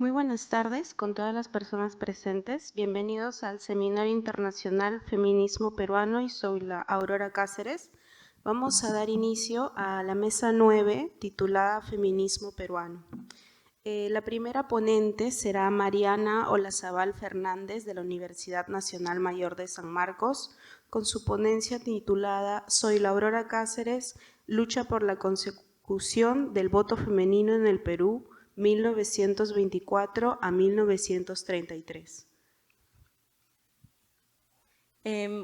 Muy buenas tardes con todas las personas presentes. Bienvenidos al Seminario Internacional Feminismo Peruano y soy la Aurora Cáceres. Vamos a dar inicio a la mesa 9 titulada Feminismo Peruano. La primera ponente será Mariana Olazabal Fernández de la Universidad Nacional Mayor de San Marcos con su ponencia titulada Soy la Aurora Cáceres, lucha por la consecución del voto femenino en el Perú 1924 a 1933.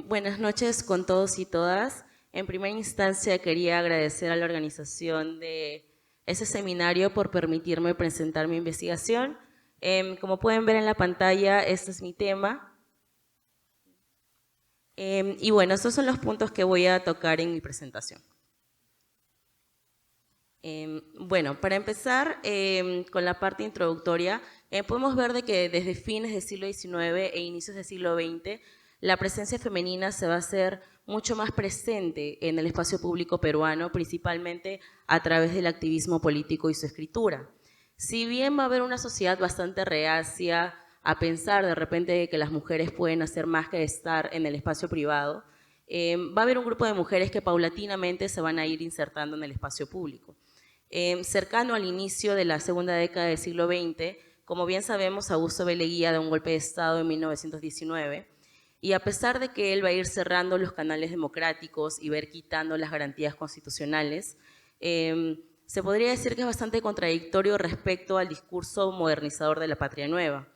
Buenas noches con todos y todas. En primera instancia quería agradecer a la organización de ese seminario por permitirme presentar mi investigación. Como pueden ver en la pantalla, este es mi tema. Y bueno, estos son los puntos que voy a tocar en mi presentación. Bueno, para empezar con la parte introductoria, podemos ver de que desde fines del siglo XIX e inicios del siglo XX, la presencia femenina se va a hacer mucho más presente en el espacio público peruano, principalmente a través del activismo político y su escritura. Si bien va a haber una sociedad bastante reacia a pensar de repente que las mujeres pueden hacer más que estar en el espacio privado, va a haber un grupo de mujeres que paulatinamente se van a ir insertando en el espacio público. Cercano al inicio de la segunda década del siglo XX, como bien sabemos, Augusto B. Leguía da un golpe de Estado en 1919, y a pesar de que él va a ir cerrando los canales democráticos y va a ir quitando las garantías constitucionales, se podría decir que es bastante contradictorio respecto al discurso modernizador de la patria nueva.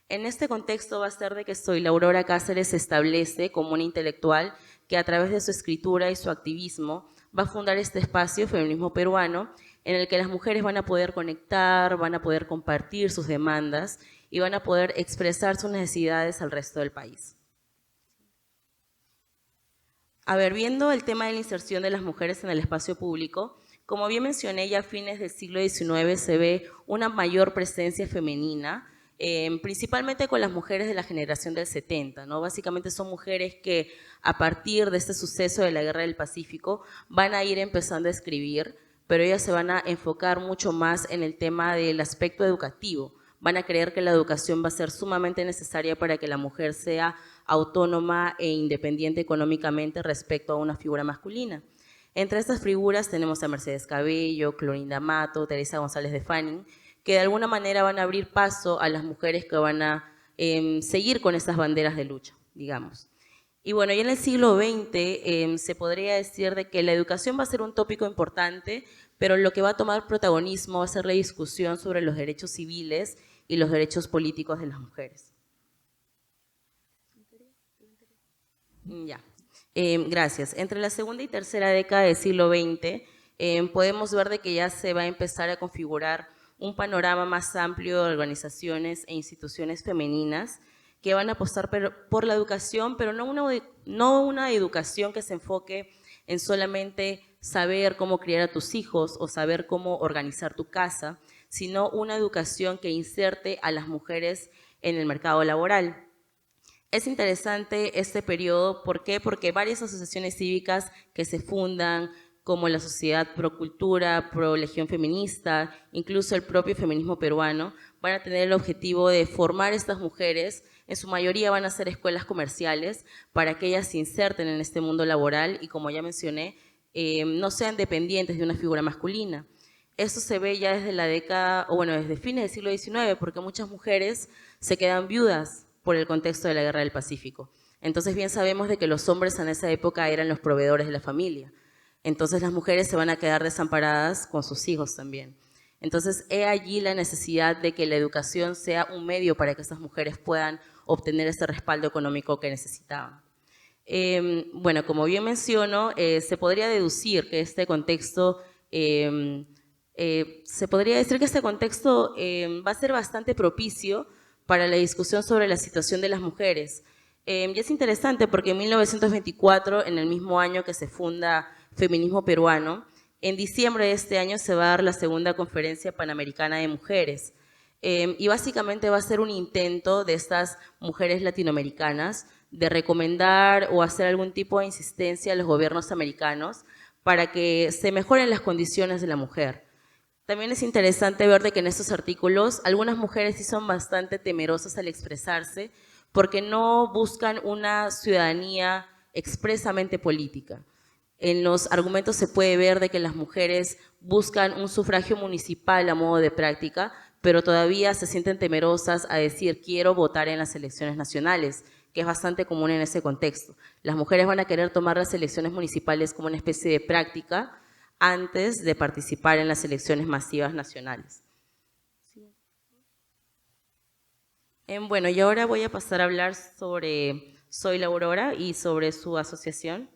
En este contexto va a ser de que Soy la Aurora Cáceres se establece como una intelectual que a través de su escritura y su activismo va a fundar este espacio, Feminismo Peruano, en el que las mujeres van a poder conectar, van a poder compartir sus demandas y van a poder expresar sus necesidades al resto del país. A ver, viendo el tema de la inserción de las mujeres en el espacio público, como bien mencioné, ya a fines del siglo XIX se ve una mayor presencia femenina, principalmente con las mujeres de la generación del 70, ¿no? Básicamente son mujeres que a partir de este suceso de la Guerra del Pacífico van a ir empezando a escribir, pero ellas se van a enfocar mucho más en el tema del aspecto educativo. Van a creer que la educación va a ser sumamente necesaria para que la mujer sea autónoma e independiente económicamente respecto a una figura masculina. Entre estas figuras tenemos a Mercedes Cabello, Clorinda Mato, Teresa González de Fanning, que de alguna manera van a abrir paso a las mujeres que van a seguir con esas banderas de lucha, digamos. Y bueno, ya en el siglo XX se podría decir de que la educación va a ser un tópico importante, pero lo que va a tomar protagonismo va a ser la discusión sobre los derechos civiles y los derechos políticos de las mujeres. Ya, gracias. Entre la segunda y tercera década del siglo XX podemos ver de que ya se va a empezar a configurar un panorama más amplio de organizaciones e instituciones femeninas que van a apostar por la educación, pero no una educación que se enfoque en solamente saber cómo criar a tus hijos o saber cómo organizar tu casa, sino una educación que inserte a las mujeres en el mercado laboral. Es interesante este periodo, ¿por qué? Porque varias asociaciones cívicas que se fundan, como la Sociedad Pro Cultura, Pro Legión Feminista, incluso el propio feminismo peruano, van a tener el objetivo de formar a estas mujeres. En su mayoría van a ser escuelas comerciales para que ellas se inserten en este mundo laboral y, como ya mencioné, no sean dependientes de una figura masculina. Esto se ve ya desde la década, o bueno, desde fines del siglo XIX, porque muchas mujeres se quedan viudas por el contexto de la Guerra del Pacífico. Entonces bien sabemos de que los hombres en esa época eran los proveedores de la familia. Entonces las mujeres se van a quedar desamparadas con sus hijos también. Entonces he allí la necesidad de que la educación sea un medio para que estas mujeres puedan obtener ese respaldo económico que necesitaban. Bueno, como bien menciono, se podría deducir que este contexto, se podría decir que este contexto va a ser bastante propicio para la discusión sobre la situación de las mujeres. Y es interesante porque en 1924, en el mismo año que se funda Feminismo Peruano, en diciembre de este año se va a dar la segunda conferencia panamericana de mujeres. Y básicamente va a ser un intento de estas mujeres latinoamericanas de recomendar o hacer algún tipo de insistencia a los gobiernos americanos para que se mejoren las condiciones de la mujer. También es interesante ver de que en estos artículos algunas mujeres sí son bastante temerosas al expresarse porque no buscan una ciudadanía expresamente política. En los argumentos se puede ver de que las mujeres buscan un sufragio municipal a modo de práctica, pero todavía se sienten temerosas a decir quiero votar en las elecciones nacionales, que es bastante común en ese contexto. Las mujeres van a querer tomar las elecciones municipales como una especie de práctica antes de participar en las elecciones masivas nacionales. Bueno, y ahora voy a pasar a hablar sobre Soy la Aurora y sobre su asociación.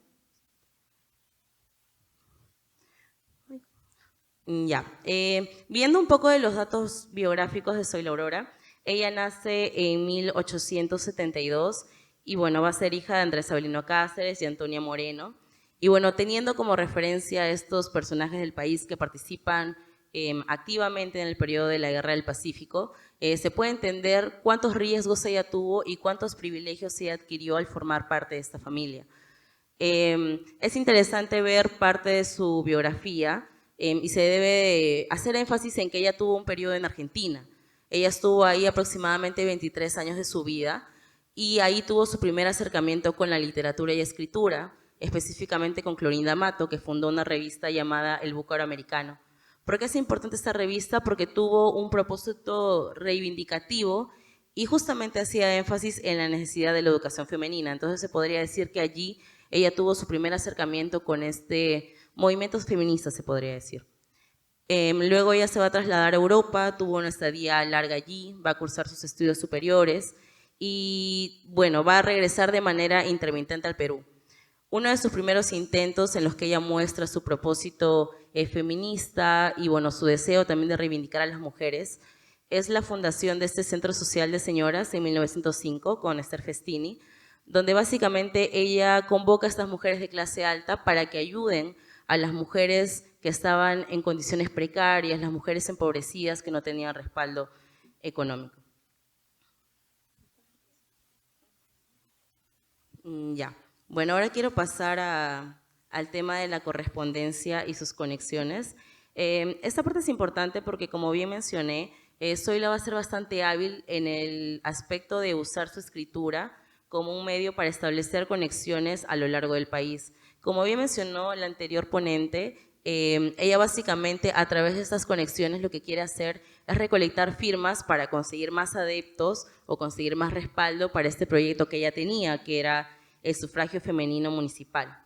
Ya, viendo un poco de los datos biográficos de Soy la Aurora, ella nace en 1872 y bueno, va a ser hija de Andrés Avelino Cáceres y Antonia Moreno. Y bueno, teniendo como referencia a estos personajes del país que participan activamente en el periodo de la Guerra del Pacífico, se puede entender cuántos riesgos ella tuvo y cuántos privilegios ella adquirió al formar parte de esta familia. Es interesante ver parte de su biografía y se debe hacer énfasis en que ella tuvo un periodo en Argentina. Ella estuvo ahí aproximadamente 23 años de su vida y ahí tuvo su primer acercamiento con la literatura y escritura, específicamente con Clorinda Mato, que fundó una revista llamada El Búcaro Americano. ¿Por qué es importante esta revista? Porque tuvo un propósito reivindicativo y justamente hacía énfasis en la necesidad de la educación femenina. Entonces se podría decir que allí ella tuvo su primer acercamiento con este movimiento feminista, se podría decir. Luego ella se va a trasladar a Europa, tuvo una estadía larga allí, va a cursar sus estudios superiores y, bueno, va a regresar de manera intermitente al Perú. Uno de sus primeros intentos en los que ella muestra su propósito feminista y, bueno, su deseo también de reivindicar a las mujeres es la fundación de este Centro Social de Señoras en 1905 con Esther Festini, donde básicamente ella convoca a estas mujeres de clase alta para que ayuden a las mujeres que estaban en condiciones precarias, las mujeres empobrecidas que no tenían respaldo económico. Ya. Bueno, ahora quiero pasar al tema de la correspondencia y sus conexiones. Esta parte es importante porque, como bien mencioné, Zoila va a ser bastante hábil en el aspecto de usar su escritura como un medio para establecer conexiones a lo largo del país. Como bien mencionó la anterior ponente, ella básicamente a través de estas conexiones lo que quiere hacer es recolectar firmas para conseguir más adeptos o conseguir más respaldo para este proyecto que ella tenía, que era el sufragio femenino municipal.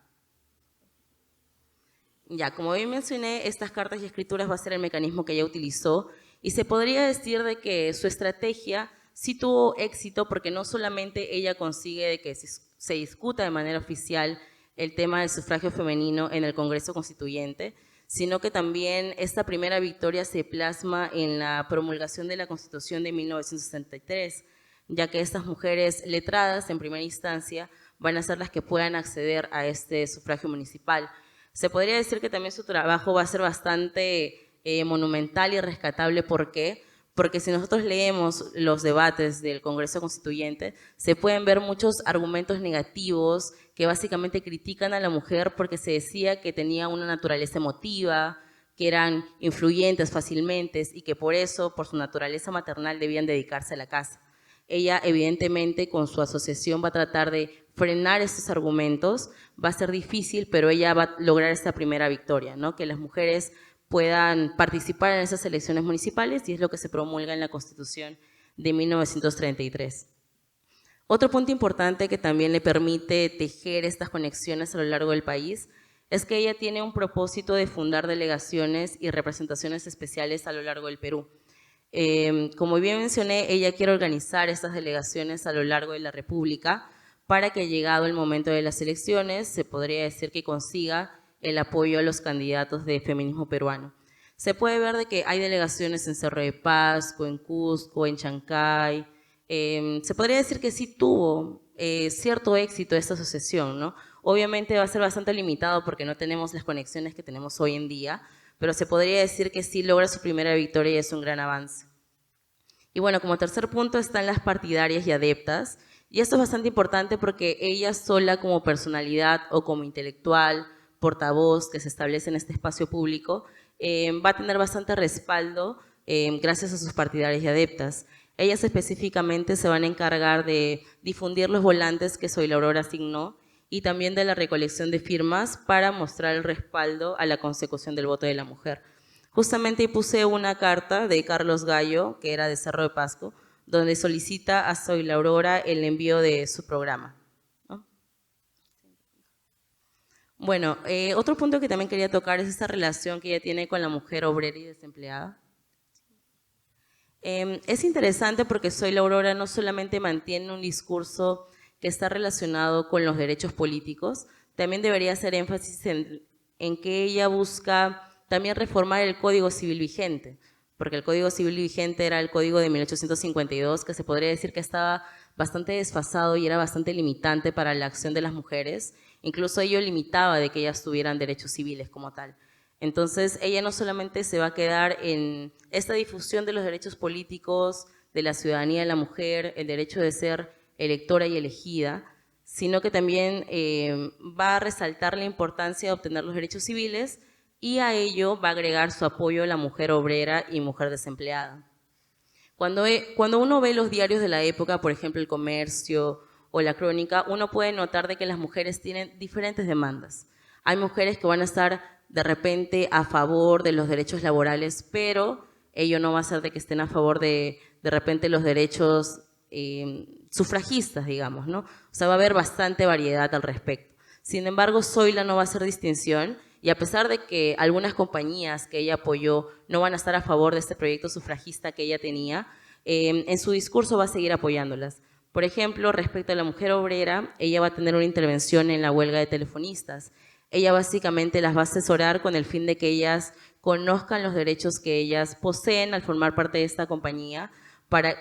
Ya, como bien mencioné, estas cartas y escrituras va a ser el mecanismo que ella utilizó y se podría decir de que su estrategia sí tuvo éxito porque no solamente ella consigue de que se discuta de manera oficial el tema del sufragio femenino en el Congreso Constituyente, sino que también esta primera victoria se plasma en la promulgación de la Constitución de 1963, ya que estas mujeres letradas en primera instancia van a ser las que puedan acceder a este sufragio municipal. Se podría decir que también su trabajo va a ser bastante monumental y rescatable. ¿Por qué? Porque si nosotros leemos los debates del Congreso Constituyente, se pueden ver muchos argumentos negativos que básicamente critican a la mujer porque se decía que tenía una naturaleza emotiva, que eran influyentes fácilmente y que por eso, por su naturaleza maternal, debían dedicarse a la casa. Ella, evidentemente, con su asociación va a tratar de frenar estos argumentos. Va a ser difícil, pero ella va a lograr esta primera victoria, ¿no? Que las mujeres puedan participar en esas elecciones municipales y es lo que se promulga en la Constitución de 1933. Otro punto importante que también le permite tejer estas conexiones a lo largo del país es que ella tiene un propósito de fundar delegaciones y representaciones especiales a lo largo del Perú. Como bien mencioné, ella quiere organizar estas delegaciones a lo largo de la República para que, llegado el momento de las elecciones, se podría decir que consiga el apoyo a los candidatos de feminismo peruano. Se puede ver de que hay delegaciones en Cerro de Pasco, en Cusco, en Chancay. Se podría decir que sí tuvo cierto éxito esta asociación, ¿no? Obviamente va a ser bastante limitado porque no tenemos las conexiones que tenemos hoy en día, pero se podría decir que sí logra su primera victoria y es un gran avance. Y bueno, como tercer punto están las partidarias y adeptas, y esto es bastante importante porque ella sola como personalidad o como intelectual, portavoz que se establece en este espacio público, va a tener bastante respaldo gracias a sus partidarias y adeptas. Ellas específicamente se van a encargar de difundir los volantes que Zoila Aurora asignó y también de la recolección de firmas para mostrar el respaldo a la consecución del voto de la mujer. Justamente puse una carta de Carlos Gallo, que era de Cerro de Pasco, donde solicita a Zoila Aurora el envío de su programa, ¿no? Bueno, otro punto que también quería tocar es esta relación que ella tiene con la mujer obrera y desempleada. Es interesante porque Zoila Aurora no solamente mantiene un discurso que está relacionado con los derechos políticos, también debería hacer énfasis en que ella busca también reformar el Código Civil vigente, porque el Código Civil vigente era el Código de 1852, que se podría decir que estaba bastante desfasado y era bastante limitante para la acción de las mujeres. Incluso ello limitaba de que ellas tuvieran derechos civiles como tal. Entonces, ella no solamente se va a quedar en esta difusión de los derechos políticos, de la ciudadanía de la mujer, el derecho de ser electora y elegida, sino que también va a resaltar la importancia de obtener los derechos civiles y a ello va a agregar su apoyo a la mujer obrera y mujer desempleada. Cuando uno ve los diarios de la época, por ejemplo El Comercio o La Crónica, uno puede notar de que las mujeres tienen diferentes demandas. Hay mujeres que van a estar de repente a favor de los derechos laborales, pero ello no va a ser de que estén a favor de repente los derechos sufragistas, digamos, ¿no? O sea, va a haber bastante variedad al respecto. Sin embargo, Zoila no va a hacer distinción y a pesar de que algunas compañías que ella apoyó no van a estar a favor de este proyecto sufragista que ella tenía, en su discurso va a seguir apoyándolas. Por ejemplo, respecto a la mujer obrera, ella va a tener una intervención en la huelga de telefonistas. Ella básicamente las va a asesorar con el fin de que ellas conozcan los derechos que ellas poseen al formar parte de esta compañía para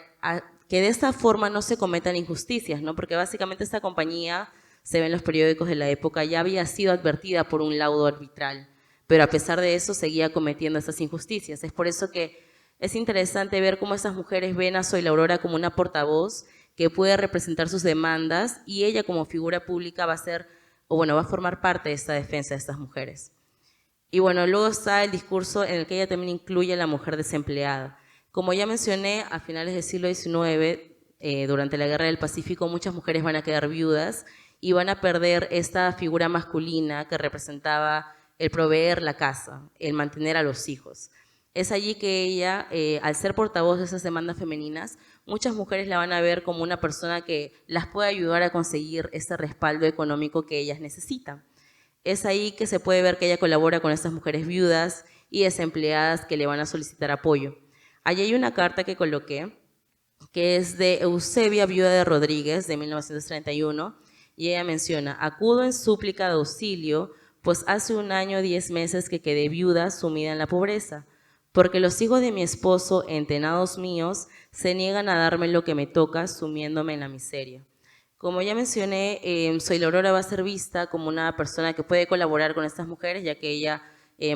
que de esta forma no se cometan injusticias, ¿no? Porque básicamente esta compañía, se ve en los periódicos de la época, ya había sido advertida por un laudo arbitral, pero a pesar de eso seguía cometiendo estas injusticias. Es por eso que es interesante ver cómo estas mujeres ven a Zoila Aurora como una portavoz que puede representar sus demandas y ella como figura pública va a ser, o bueno, va a formar parte de esta defensa de estas mujeres. Y bueno, luego está el discurso en el que ella también incluye a la mujer desempleada. Como ya mencioné, a finales del siglo XIX, durante la Guerra del Pacífico, muchas mujeres van a quedar viudas y van a perder esta figura masculina que representaba el proveer la casa, el mantener a los hijos. Es allí que ella, al ser portavoz de esas demandas femeninas, muchas mujeres la van a ver como una persona que las puede ayudar a conseguir ese respaldo económico que ellas necesitan. Es ahí que se puede ver que ella colabora con estas mujeres viudas y desempleadas que le van a solicitar apoyo. Allí hay una carta que coloqué, que es de Eusebia, viuda de Rodríguez, de 1931, y ella menciona: acudo en súplica de auxilio, pues hace 1 año 10 meses que quedé viuda sumida en la pobreza, porque los hijos de mi esposo, entenados míos, se niegan a darme lo que me toca, sumiéndome en la miseria. Como ya mencioné, Zoila Aurora va a ser vista como una persona que puede colaborar con estas mujeres, ya que ella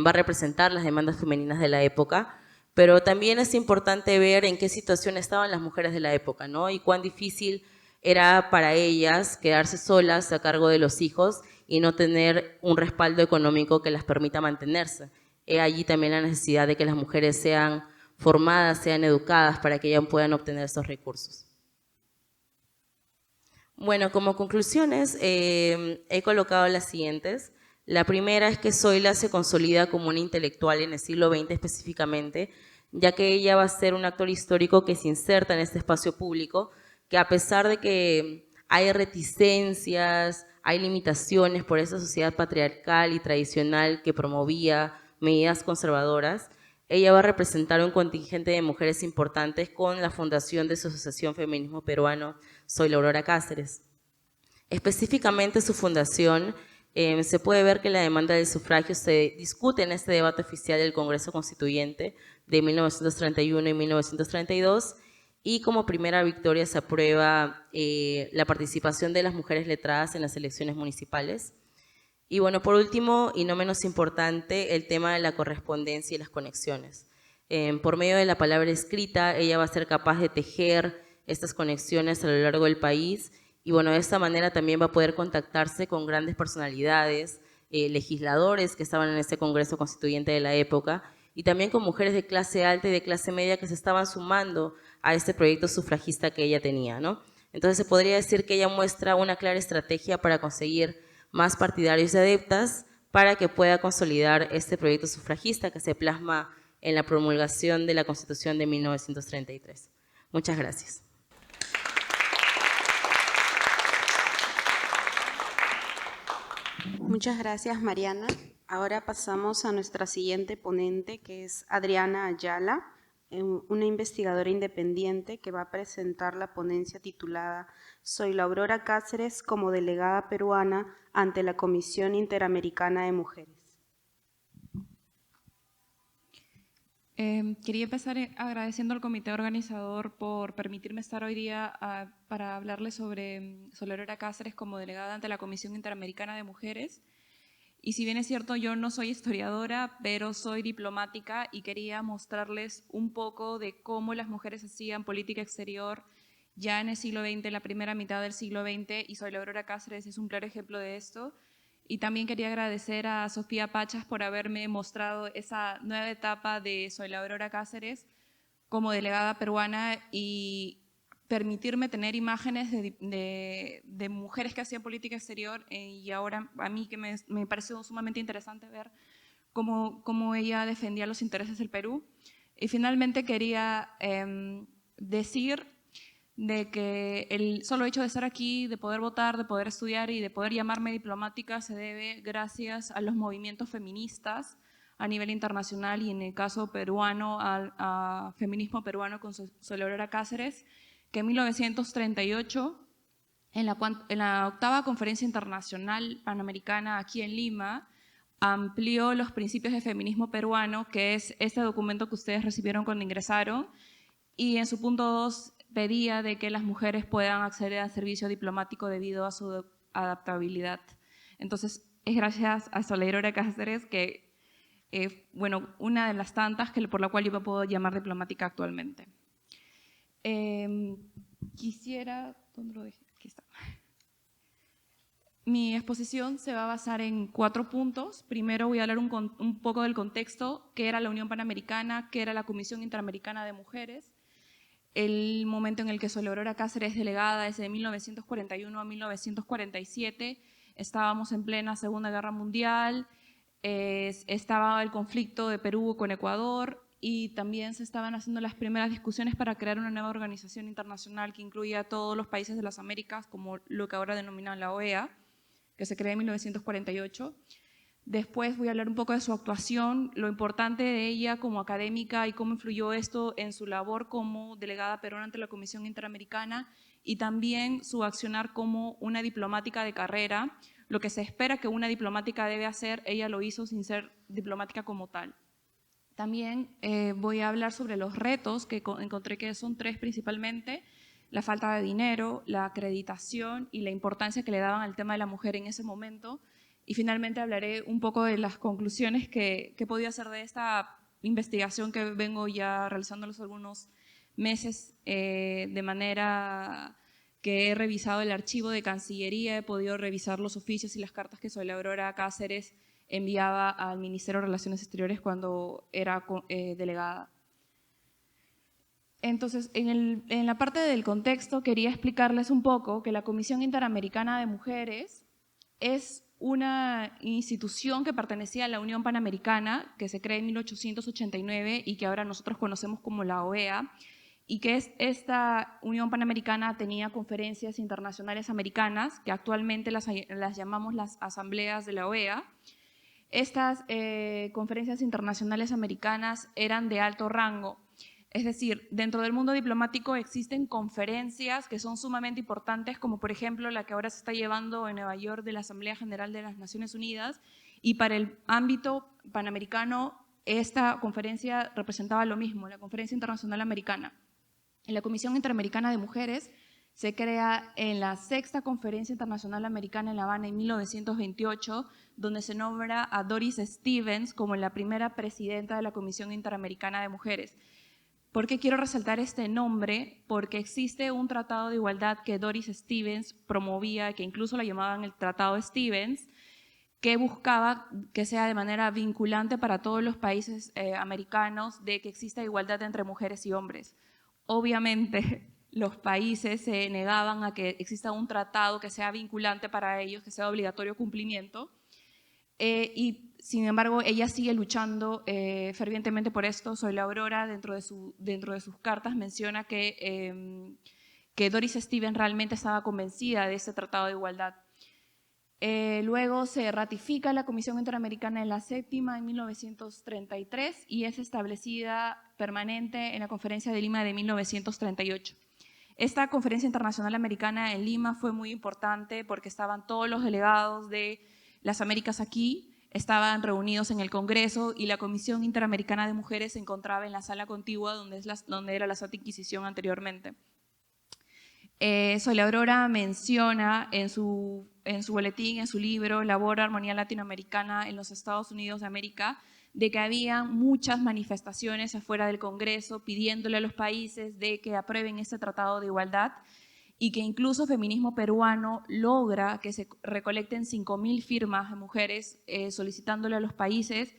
va a representar las demandas femeninas de la época, pero también es importante ver en qué situación estaban las mujeres de la época, ¿no? Y cuán difícil era para ellas quedarse solas a cargo de los hijos y no tener un respaldo económico que las permita mantenerse. He allí también la necesidad de que las mujeres sean formadas, sean educadas para que ellas puedan obtener estos recursos. Bueno, como conclusiones, he colocado las siguientes. La primera es que Zoila se consolida como una intelectual en el siglo XX específicamente, ya que ella va a ser un actor histórico que se inserta en este espacio público, que a pesar de que hay reticencias, hay limitaciones por esa sociedad patriarcal y tradicional que promovía medidas conservadoras, ella va a representar un contingente de mujeres importantes con la fundación de su Asociación Feminismo Peruano, Zoila Aurora Cáceres. Específicamente su fundación, se puede ver que la demanda del sufragio se discute en este debate oficial del Congreso Constituyente de 1931 y 1932, y como primera victoria se aprueba la participación de las mujeres letradas en las elecciones municipales. Y bueno, por último, y no menos importante, el tema de la correspondencia y las conexiones. Por medio de la palabra escrita, ella va a ser capaz de tejer estas conexiones a lo largo del país y bueno, de esta manera también va a poder contactarse con grandes personalidades, legisladores que estaban en este Congreso Constituyente de la época, y también con mujeres de clase alta y de clase media que se estaban sumando a este proyecto sufragista que ella tenía, ¿no? Entonces se podría decir que ella muestra una clara estrategia para conseguir más partidarios y adeptas para que pueda consolidar este proyecto sufragista que se plasma en la promulgación de la Constitución de 1933. Muchas gracias. Muchas gracias, Mariana. Ahora pasamos a nuestra siguiente ponente, que es Adriana Ayala, una investigadora independiente que va a presentar la ponencia titulada Zoila Aurora Cáceres como delegada peruana ante la Comisión Interamericana de Mujeres. Quería empezar agradeciendo al comité organizador por permitirme estar hoy día para hablarles sobre Zoila Aurora Cáceres como delegada ante la Comisión Interamericana de Mujeres. Y si bien es cierto, yo no soy historiadora, pero soy diplomática y quería mostrarles un poco de cómo las mujeres hacían política exterior ya en el siglo XX, en la primera mitad del siglo XX, y Zoila Aurora Cáceres es un claro ejemplo de esto. Y también quería agradecer a Sofía Pachas por haberme mostrado esa nueva etapa de Zoila Aurora Cáceres como delegada peruana y permitirme tener imágenes de mujeres que hacían política exterior y ahora a mí que me pareció sumamente interesante ver cómo ella defendía los intereses del Perú. Y finalmente quería decir de que el solo hecho de estar aquí, de poder votar, de poder estudiar y de poder llamarme diplomática se debe gracias a los movimientos feministas a nivel internacional y en el caso peruano, al feminismo peruano con Zoila Aurora Cáceres, que en 1938, en la octava Conferencia Internacional Panamericana aquí en Lima, amplió los principios de feminismo peruano, que es este documento que ustedes recibieron cuando ingresaron, y en su punto 2 pedía de que las mujeres puedan acceder al servicio diplomático debido a su adaptabilidad. Entonces, es gracias a Zoila Aurora Cáceres que, bueno, una de las tantas por la cual yo me puedo llamar diplomática actualmente. Quisiera, ¿dónde lo dejé? Aquí está. Mi exposición se va a basar en 4 puntos. Primero voy a hablar un poco del contexto, qué era la Unión Panamericana, qué era la Comisión Interamericana de Mujeres, el momento en el que Zoila Aurora Cáceres es delegada desde 1941 a 1947, estábamos en plena Segunda Guerra Mundial, estaba el conflicto de Perú con Ecuador y también se estaban haciendo las primeras discusiones para crear una nueva organización internacional que incluía a todos los países de las Américas, como lo que ahora denominan la OEA, que se creó en 1948. Después voy a hablar un poco de su actuación, lo importante de ella como académica y cómo influyó esto en su labor como delegada peruana ante la Comisión Interamericana y también su accionar como una diplomática de carrera. Lo que se espera que una diplomática debe hacer, ella lo hizo sin ser diplomática como tal. También voy a hablar sobre los retos que encontré que son 3 principalmente: la falta de dinero, la acreditación y la importancia que le daban al tema de la mujer en ese momento. Y finalmente hablaré un poco de las conclusiones que he podido hacer de esta investigación que vengo ya realizando los algunos meses de manera que he revisado el archivo de Cancillería, he podido revisar los oficios y las cartas que Zoila Aurora Cáceres enviaba al Ministerio de Relaciones Exteriores cuando era delegada. Entonces, en la parte del contexto quería explicarles un poco que la Comisión Interamericana de Mujeres es una institución que pertenecía a la Unión Panamericana, que se creó en 1889 y que ahora nosotros conocemos como la OEA, y que esta Unión Panamericana tenía conferencias internacionales americanas, que actualmente las llamamos las asambleas de la OEA. Estas conferencias internacionales americanas eran de alto rango. Es decir, dentro del mundo diplomático existen conferencias que son sumamente importantes, como por ejemplo la que ahora se está llevando en Nueva York de la Asamblea General de las Naciones Unidas, y para el ámbito panamericano esta conferencia representaba lo mismo, la Conferencia Internacional Americana. En la Comisión Interamericana de Mujeres se crea en la 6ª Conferencia Internacional Americana en La Habana en 1928, donde se nombra a Doris Stevens como la primera presidenta de la Comisión Interamericana de Mujeres. ¿Por qué quiero resaltar este nombre? Porque existe un tratado de igualdad que Doris Stevens promovía, que incluso la llamaban el Tratado Stevens, que buscaba que sea de manera vinculante para todos los países americanos de que exista igualdad entre mujeres y hombres. Obviamente, los países se negaban a que exista un tratado que sea vinculante para ellos, que sea de obligatorio cumplimiento, y sin embargo ella sigue luchando fervientemente por esto. Zoila Aurora, dentro de sus cartas, menciona que Doris Stevens realmente estaba convencida de ese tratado de igualdad. Luego se ratifica la Comisión Interamericana en la séptima en 1933 y es establecida permanente en la Conferencia de Lima de 1938. Esta Conferencia Internacional Americana en Lima fue muy importante porque estaban todos los delegados de las Américas aquí, estaban reunidos en el Congreso y la Comisión Interamericana de Mujeres se encontraba en la sala contigua donde era la Santa Inquisición anteriormente. Zoila Aurora menciona en su boletín, en su libro, Labor Armonía Latinoamericana en los Estados Unidos de América, de que había muchas manifestaciones afuera del Congreso pidiéndole a los países de que aprueben este tratado de igualdad y que incluso Feminismo Peruano logra que se recolecten 5.000 firmas de mujeres solicitándole a los países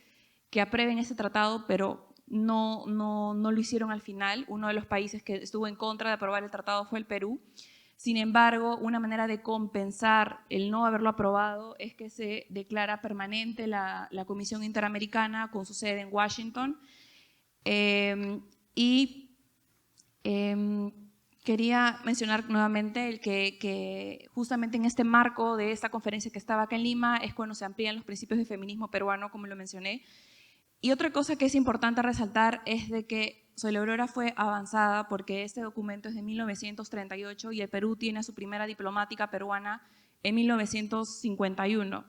que aprueben ese tratado, pero no lo hicieron al final. Uno de los países que estuvo en contra de aprobar el tratado fue el Perú. Sin embargo, una manera de compensar el no haberlo aprobado es que se declara permanente la Comisión Interamericana con su sede en Washington. Quería mencionar nuevamente que justamente en este marco de esta conferencia que estaba acá en Lima es cuando se amplían los principios de feminismo peruano, como lo mencioné. Y otra cosa que es importante resaltar es de que Zoila Aurora fue avanzada porque este documento es de 1938 y el Perú tiene su primera diplomática peruana en 1951.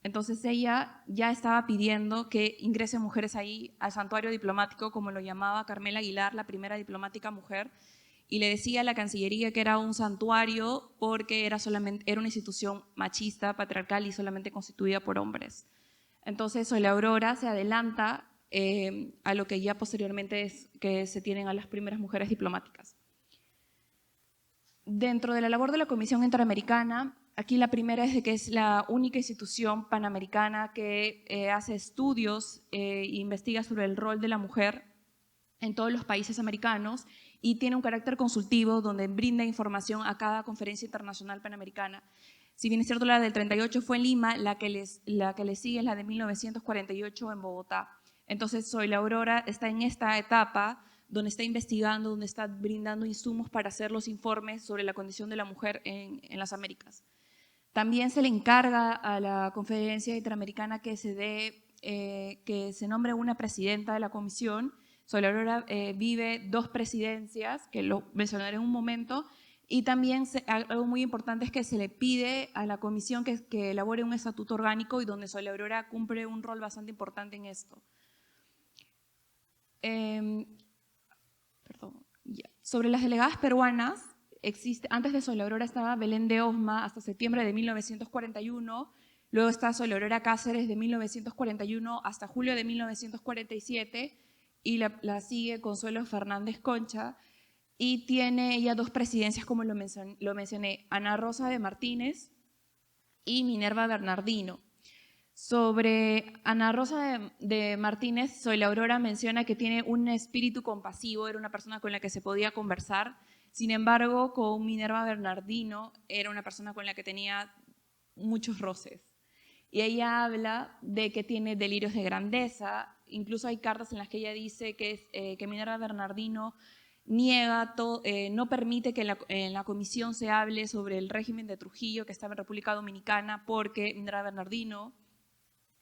Entonces ella ya estaba pidiendo que ingresen mujeres ahí al santuario diplomático, como lo llamaba Carmela Aguilar, la primera diplomática mujer, y le decía a la Cancillería que era un santuario porque era una institución machista, patriarcal y solamente constituida por hombres. Entonces, Zoila Aurora se adelanta a lo que ya posteriormente es que se tienen a las primeras mujeres diplomáticas. Dentro de la labor de la Comisión Interamericana, aquí la primera es de que es la única institución panamericana que hace estudios e investiga sobre el rol de la mujer en todos los países americanos y tiene un carácter consultivo donde brinda información a cada conferencia internacional panamericana. Si bien es cierto, la del 38 fue en Lima, la que le sigue es la de 1948 en Bogotá. Entonces, Zoila Aurora está en esta etapa donde está investigando, donde está brindando insumos para hacer los informes sobre la condición de la mujer en las Américas. También se le encarga a la Conferencia Interamericana que se nombre una presidenta de la comisión. Zoila Aurora vive 2 presidencias, que lo mencionaré en un momento. Y también algo muy importante es que se le pide a la comisión que elabore un estatuto orgánico y donde Zoila Aurora cumple un rol bastante importante en esto. Sobre las delegadas peruanas, antes de Zoila Aurora estaba Belén de Osma hasta septiembre de 1941, luego está Zoila Aurora Cáceres de 1941 hasta julio de 1947 y la sigue Consuelo Fernández Concha. Y tiene ella 2 presidencias, como lo mencioné, Ana Rosa de Martínez y Minerva Bernardino. Sobre Ana Rosa de Martínez, Zoila Aurora menciona que tiene un espíritu compasivo, era una persona con la que se podía conversar. Sin embargo, con Minerva Bernardino era una persona con la que tenía muchos roces. Y ella habla de que tiene delirios de grandeza. Incluso hay cartas en las que ella dice que Minerva Bernardino niega no permite que en la comisión se hable sobre el régimen de Trujillo que estaba en República Dominicana porque Minerva Bernardino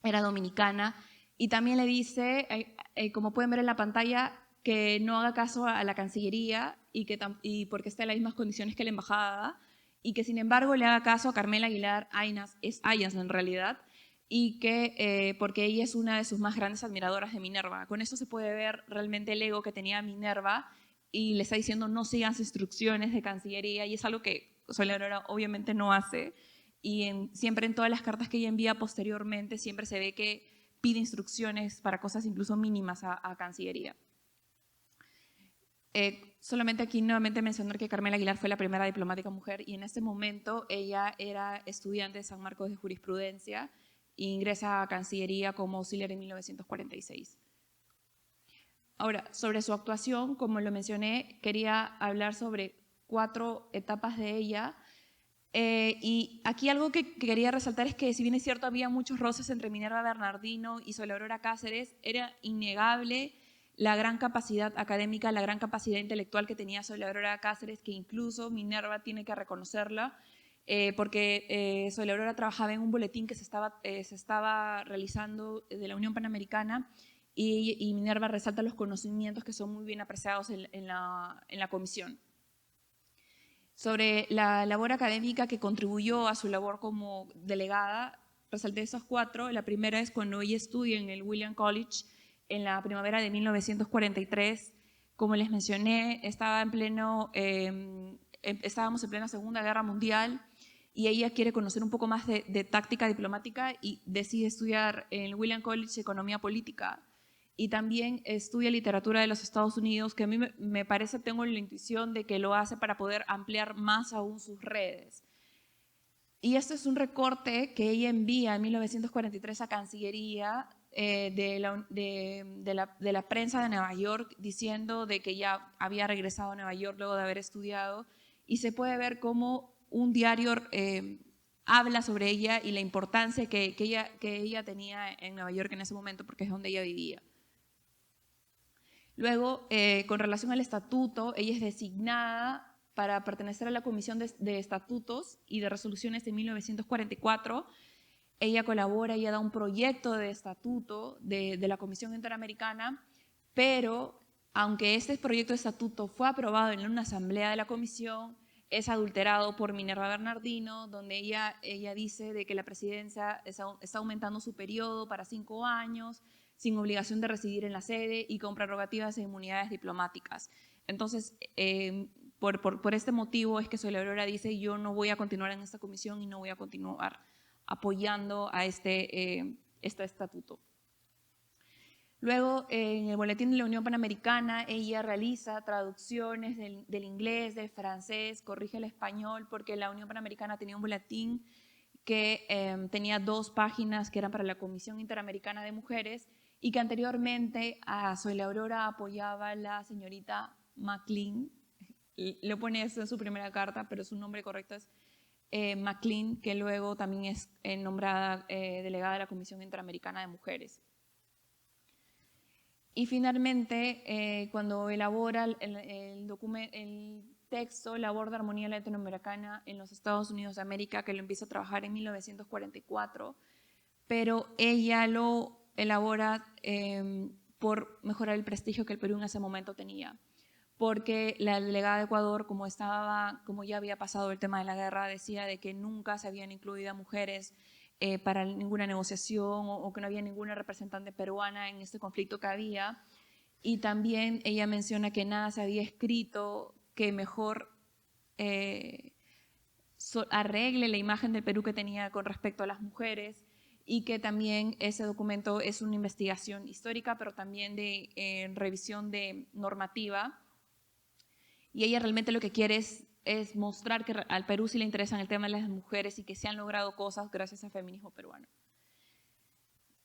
era dominicana, y también le dice, como pueden ver en la pantalla, que no haga caso a la Cancillería y porque está en las mismas condiciones que la embajada, y que sin embargo le haga caso a Carmela Aguilar Ayans en realidad, y que porque ella es una de sus más grandes admiradoras de Minerva. Con esto se puede ver realmente el ego que tenía Minerva y le está diciendo no sigan sus instrucciones de Cancillería, y es algo que Zoila Aurora obviamente no hace, y siempre en todas las cartas que ella envía posteriormente siempre se ve que pide instrucciones para cosas incluso mínimas a Cancillería. Solamente aquí nuevamente mencionar que Carmela Aguilar fue la primera diplomática mujer y en este momento ella era estudiante de San Marcos de Jurisprudencia e ingresa a Cancillería como auxiliar en 1946. Ahora, sobre su actuación, como lo mencioné, quería hablar sobre 4 etapas de ella. Y aquí algo que quería resaltar es que, si bien es cierto, había muchos roces entre Minerva Bernardino y Soledad Aurora Cáceres, era innegable la gran capacidad académica, la gran capacidad intelectual que tenía Soledad Aurora Cáceres, que incluso Minerva tiene que reconocerla, porque Soledad Aurora trabajaba en un boletín que se estaba realizando de la Unión Panamericana, y Minerva resalta los conocimientos que son muy bien apreciados en la comisión. Sobre la labor académica que contribuyó a su labor como delegada, resalté esos 4. La primera es cuando ella estudia en el William College en la primavera de 1943. Como les mencioné, estábamos en plena Segunda Guerra Mundial, y ella quiere conocer un poco más de táctica diplomática y decide estudiar en el William College Economía Política. Y también estudia literatura de los Estados Unidos, que a mí me parece, tengo la intuición de que lo hace para poder ampliar más aún sus redes. Y esto es un recorte que ella envía en 1943 a Cancillería de la prensa de Nueva York, diciendo de que ya había regresado a Nueva York luego de haber estudiado, y se puede ver cómo un diario habla sobre ella y la importancia que ella tenía en Nueva York en ese momento, porque es donde ella vivía. Luego, con relación al estatuto, ella es designada para pertenecer a la Comisión de Estatutos y de Resoluciones de 1944. Ella colabora, ella da un proyecto de estatuto de la Comisión Interamericana, pero aunque este proyecto de estatuto fue aprobado en una asamblea de la comisión, es adulterado por Minerva Bernardino, donde ella dice de que la presidencia está aumentando su periodo para 5 años, sin obligación de residir en la sede y con prerrogativas e inmunidades diplomáticas. Entonces, por este motivo es que Soledad Aurora dice: yo no voy a continuar en esta comisión y no voy a continuar apoyando a este estatuto. Luego, en el Boletín de la Unión Panamericana, ella realiza traducciones del inglés, del francés, corrige el español, porque la Unión Panamericana tenía un boletín que tenía 2 páginas que eran para la Comisión Interamericana de Mujeres, y que anteriormente a Soledad Aurora apoyaba la señorita McLean. Le pone eso en su primera carta, pero su nombre correcto es McLean, que luego también es nombrada delegada de la Comisión Interamericana de Mujeres. Y finalmente, cuando elabora el texto Labor de Armonía Latinoamericana en los Estados Unidos de América, que lo empieza a trabajar en 1944, pero ella lo elabora por mejorar el prestigio que el Perú en ese momento tenía, porque la delegada de Ecuador, como ya había pasado el tema de la guerra, decía de que nunca se habían incluido a mujeres para ninguna negociación, o que no había ninguna representante peruana en este conflicto que había. Y también ella menciona que nada se había escrito que mejor arregle la imagen del Perú que tenía con respecto a las mujeres, y que también ese documento es una investigación histórica, pero también de revisión de normativa. Y ella realmente lo que quiere es mostrar que al Perú sí le interesan el tema de las mujeres y que se han logrado cosas gracias al feminismo peruano.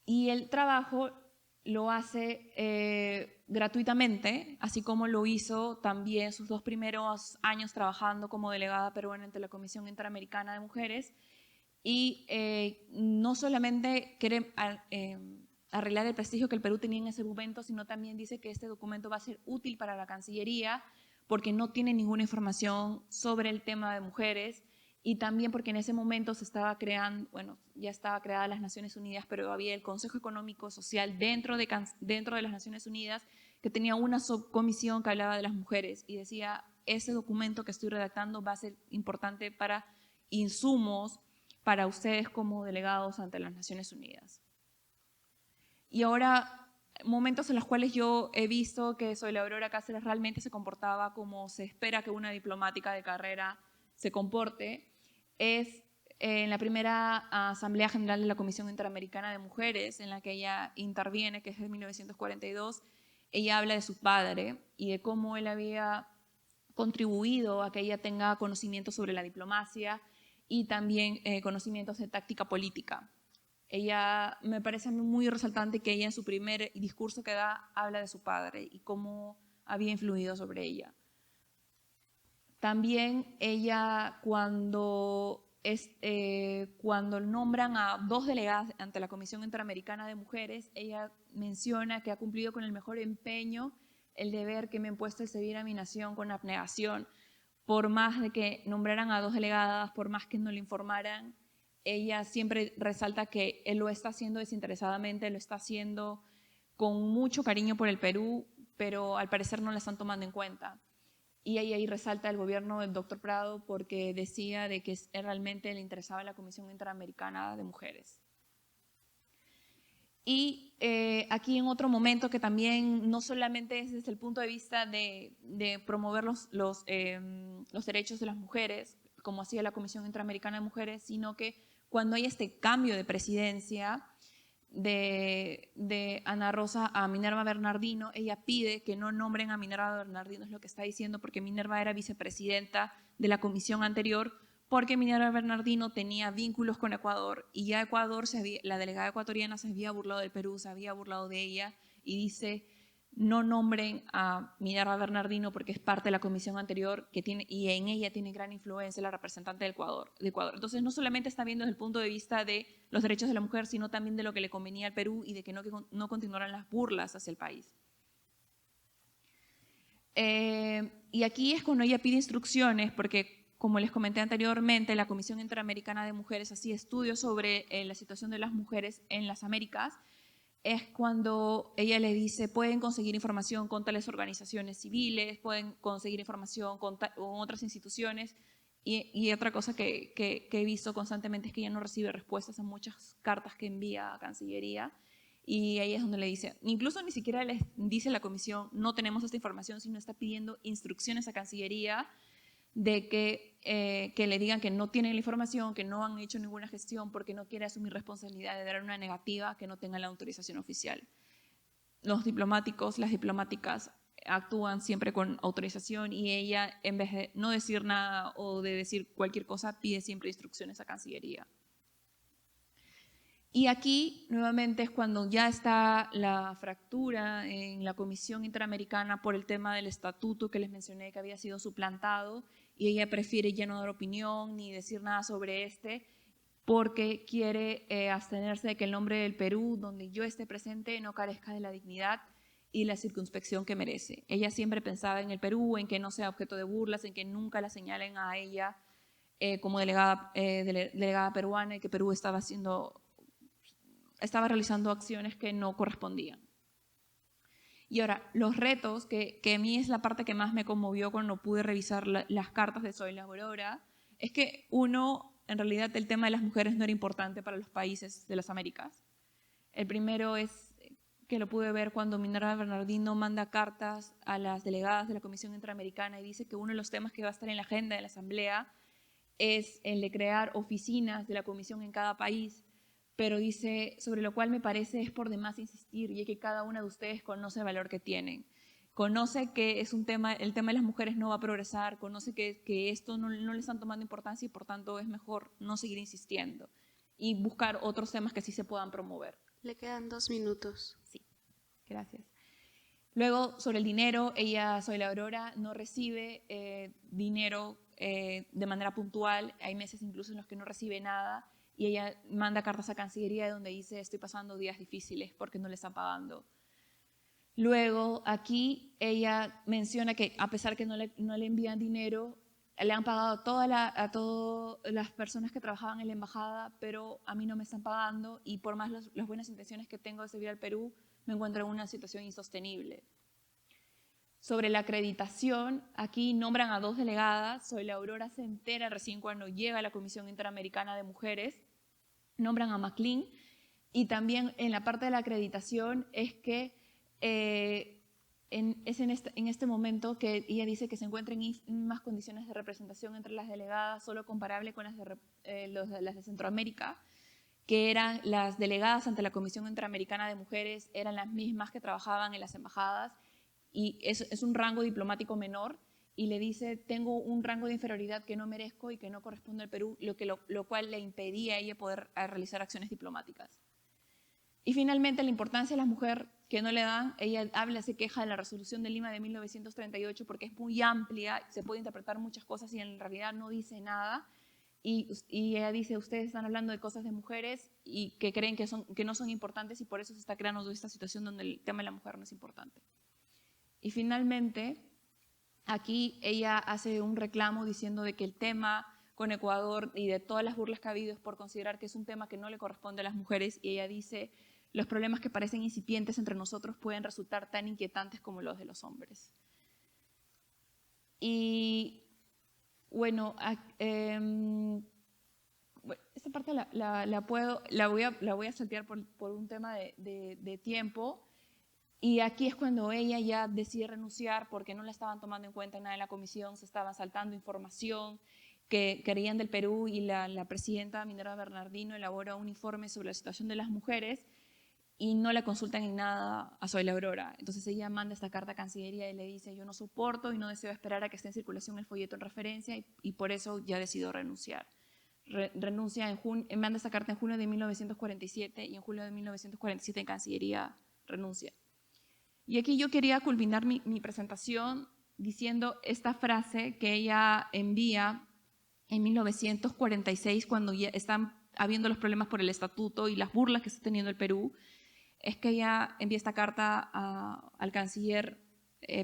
Y el trabajo lo hace gratuitamente, así como lo hizo también sus 2 primeros años trabajando como delegada peruana ante la Comisión Interamericana de Mujeres. Y no solamente quiere arreglar el prestigio que el Perú tenía en ese momento, sino también dice que este documento va a ser útil para la Cancillería, porque no tiene ninguna información sobre el tema de mujeres, y también porque en ese momento se estaba creando, bueno, ya estaba creada las Naciones Unidas, pero había el Consejo Económico Social dentro de las Naciones Unidas, que tenía una subcomisión que hablaba de las mujeres, y decía: ese documento que estoy redactando va a ser importante para insumos para ustedes como delegados ante las Naciones Unidas. Y ahora, momentos en los cuales yo he visto que Soledad Aurora Cáceres realmente se comportaba como se espera que una diplomática de carrera se comporte, es en la primera Asamblea General de la Comisión Interamericana de Mujeres, en la que ella interviene, que es de 1942. Ella habla de su padre y de cómo él había contribuido a que ella tenga conocimiento sobre la diplomacia y también conocimientos de táctica política. Ella, me parece a mí muy resaltante que ella en su primer discurso que da habla de su padre y cómo había influido sobre ella. También ella cuando nombran a 2 delegadas ante la Comisión Interamericana de Mujeres, ella menciona que ha cumplido con el mejor empeño el deber que me ha impuesto el servir a mi nación con abnegación. Por más de que nombraran a 2 delegadas, por más que no le informaran, ella siempre resalta que él lo está haciendo desinteresadamente, lo está haciendo con mucho cariño por el Perú, pero al parecer no la están tomando en cuenta. Y ahí resalta el gobierno del doctor Prado porque decía de que realmente le interesaba la Comisión Interamericana de Mujeres. Y aquí en otro momento que también no solamente es desde el punto de vista de promover los derechos de las mujeres, como hacía la Comisión Interamericana de Mujeres, sino que cuando hay este cambio de presidencia de Ana Rosa a Minerva Bernardino, ella pide que no nombren a Minerva Bernardino, es lo que está diciendo, porque Minerva era vicepresidenta de la comisión anterior, porque Minerva Bernardino tenía vínculos con Ecuador y ya Ecuador, la delegada ecuatoriana se había burlado del Perú, se había burlado de ella y dice no nombren a Minerva Bernardino porque es parte de la comisión anterior que tiene, y en ella tiene gran influencia la representante de Ecuador. Entonces no solamente está viendo desde el punto de vista de los derechos de la mujer, sino también de lo que le convenía al Perú y de que no continuaran las burlas hacia el país. Y aquí es cuando ella pide instrucciones porque, como les comenté anteriormente, la Comisión Interamericana de Mujeres hacía estudios sobre la situación de las mujeres en las Américas. Es cuando ella le dice, pueden conseguir información con tales organizaciones civiles, pueden conseguir información con otras instituciones. Y otra cosa que he visto constantemente es que ella no recibe respuestas a muchas cartas que envía a Cancillería. Y ahí es donde le dice, incluso ni siquiera les dice la comisión, no tenemos esta información, sino está pidiendo instrucciones a Cancillería de que le digan que no tienen la información, que no han hecho ninguna gestión porque no quiere asumir responsabilidad de dar una negativa que no tenga la autorización oficial. Los diplomáticos, las diplomáticas actúan siempre con autorización y ella, en vez de no decir nada o de decir cualquier cosa, pide siempre instrucciones a Cancillería. Y aquí, nuevamente, es cuando ya está la fractura en la Comisión Interamericana por el tema del estatuto que les mencioné que había sido suplantado y ella prefiere ya no dar opinión ni decir nada sobre porque quiere abstenerse de que el nombre del Perú, donde yo esté presente, no carezca de la dignidad y la circunspección que merece. Ella siempre pensaba en el Perú, en que no sea objeto de burlas, en que nunca la señalen a ella como delegada peruana y que Perú estaba realizando acciones que no correspondían. Y ahora, los retos, que a mí es la parte que más me conmovió cuando pude revisar las cartas de Zoila Aurora, es que en realidad el tema de las mujeres no era importante para los países de las Américas. El primero es que lo pude ver cuando Minerva Bernardino manda cartas a las delegadas de la Comisión Interamericana y dice que uno de los temas que va a estar en la agenda de la Asamblea es el de crear oficinas de la Comisión en cada país, pero dice, sobre lo cual me parece es por demás insistir, y es que cada una de ustedes conoce el valor que tienen. Conoce que es el tema de las mujeres no va a progresar, conoce que esto no le están tomando importancia y por tanto es mejor no seguir insistiendo y buscar otros temas que sí se puedan promover. Le quedan 2 minutos. Sí, gracias. Luego, sobre el dinero, Zoila Aurora, no recibe dinero de manera puntual, hay meses incluso en los que no recibe nada, y ella manda cartas a Cancillería donde dice estoy pasando días difíciles porque no le están pagando. Luego aquí ella menciona que a pesar que no le envían dinero, le han pagado a todas las personas que trabajaban en la embajada, pero a mí no me están pagando y por más las buenas intenciones que tengo de servir al Perú, me encuentro en una situación insostenible. Sobre la acreditación, aquí nombran a 2 delegadas, Zoila Aurora se entera recién cuando llega a la Comisión Interamericana de Mujeres, nombran a McLean, y también en la parte de la acreditación es que en este momento que ella dice que se encuentra en mismas condiciones de representación entre las delegadas, solo comparable con las de Centroamérica, que eran las delegadas ante la Comisión Interamericana de Mujeres, eran las mismas que trabajaban en las embajadas, y es un rango diplomático menor, y le dice, tengo un rango de inferioridad que no merezco y que no corresponde al Perú, lo cual le impedía a ella poder realizar acciones diplomáticas. Y finalmente, la importancia de la mujer que no le dan, ella se queja de la resolución de Lima de 1938 porque es muy amplia, se puede interpretar muchas cosas y en realidad no dice nada. Y ella dice, ustedes están hablando de cosas de mujeres y que creen que no son importantes y por eso se está creando esta situación donde el tema de la mujer no es importante. Y finalmente, aquí ella hace un reclamo diciendo de que el tema con Ecuador y de todas las burlas que ha habido es por considerar que es un tema que no le corresponde a las mujeres, y ella dice, los problemas que parecen incipientes entre nosotros pueden resultar tan inquietantes como los de los hombres. Y bueno, esta parte la voy a saltear por un tema de tiempo. Y aquí es cuando ella ya decide renunciar porque no la estaban tomando en cuenta en nada en la comisión, se estaban saltando información que querían del Perú, y la presidenta Minerva Bernardino elabora un informe sobre la situación de las mujeres y no le consultan en nada a Zoila Aurora. Entonces ella manda esta carta a Cancillería y le dice, yo no soporto y no deseo esperar a que esté en circulación el folleto en referencia, y por eso ya decidió renunciar. Manda esta carta en junio de 1947 y en julio de 1947 en Cancillería renuncia. Y aquí yo quería culminar mi presentación diciendo esta frase que ella envía en 1946, cuando ya están habiendo los problemas por el estatuto y las burlas que está teniendo el Perú. Es que ella envía esta carta al canciller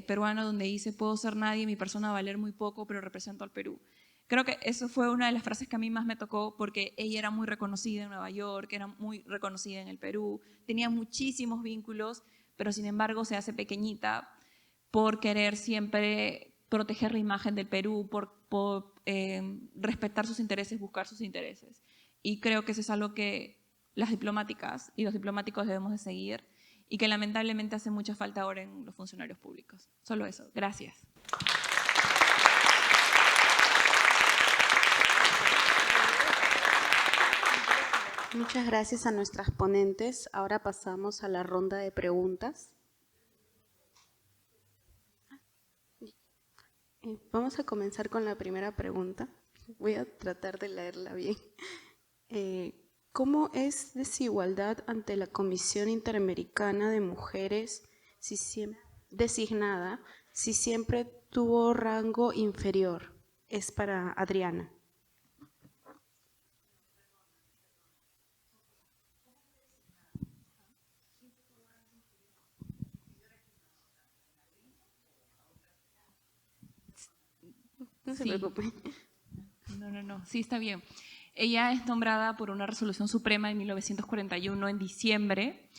peruano donde dice, puedo ser nadie, mi persona va a valer muy poco, pero represento al Perú. Creo que eso fue una de las frases que a mí más me tocó, porque ella era muy reconocida en Nueva York, era muy reconocida en el Perú, tenía muchísimos vínculos, pero sin embargo se hace pequeñita por querer siempre proteger la imagen del Perú, por respetar sus intereses, buscar sus intereses. Y creo que eso es algo que las diplomáticas y los diplomáticos debemos de seguir, y que lamentablemente hace mucha falta ahora en los funcionarios públicos. Solo eso. Gracias. Muchas gracias a nuestras ponentes. Ahora pasamos a la ronda de preguntas. Vamos a comenzar con la primera pregunta. Voy a tratar de leerla bien. ¿Cómo es desigualdad ante la Comisión Interamericana de Mujeres designada si siempre tuvo rango inferior? Es para Adriana. No se preocupe. No. Sí, está bien. Ella es nombrada por una resolución suprema de 1941 en diciembre,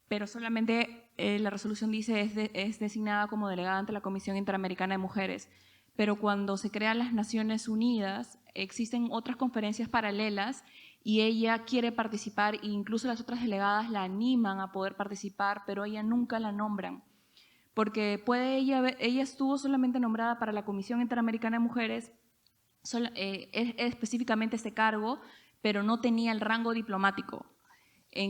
pero solamente la resolución dice es designada como delegada ante la Comisión Interamericana de Mujeres. Pero cuando se crean las Naciones Unidas, existen otras conferencias paralelas y ella quiere participar, e incluso las otras delegadas la animan a poder participar, pero ella nunca la nombran. Porque ella estuvo solamente nombrada para la Comisión Interamericana de Mujeres, específicamente este cargo, pero no tenía el rango diplomático.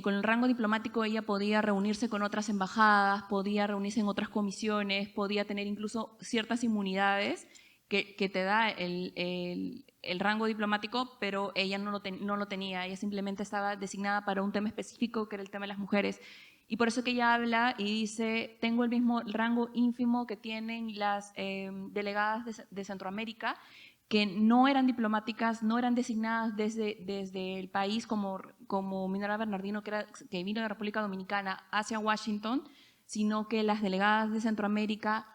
Con el rango diplomático ella podía reunirse con otras embajadas, podía reunirse en otras comisiones, podía tener incluso ciertas inmunidades que te da el rango diplomático, pero ella no lo tenía. Ella simplemente estaba designada para un tema específico, que era el tema de las mujeres. Y por eso que ella habla y dice, tengo el mismo rango ínfimo que tienen las delegadas de Centroamérica, que no eran diplomáticas, no eran designadas desde el país como Minerva Bernardino, que vino de la República Dominicana hacia Washington, sino que las delegadas de Centroamérica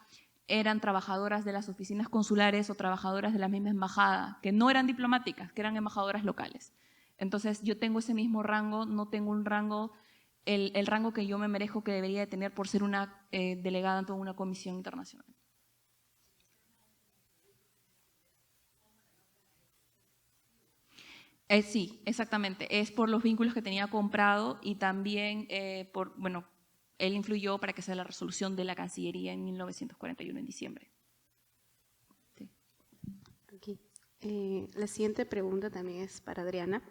eran trabajadoras de las oficinas consulares o trabajadoras de la misma embajada, que no eran diplomáticas, que eran embajadoras locales. Entonces yo tengo ese mismo rango, no tengo un rango, el rango que yo me merezco, que debería de tener por ser una delegada ante una comisión internacional. Sí, exactamente. Es por los vínculos que tenía comprado y también él influyó para que sea la resolución de la Cancillería en 1941, en diciembre. Sí. Aquí. La siguiente pregunta también es para Adriana.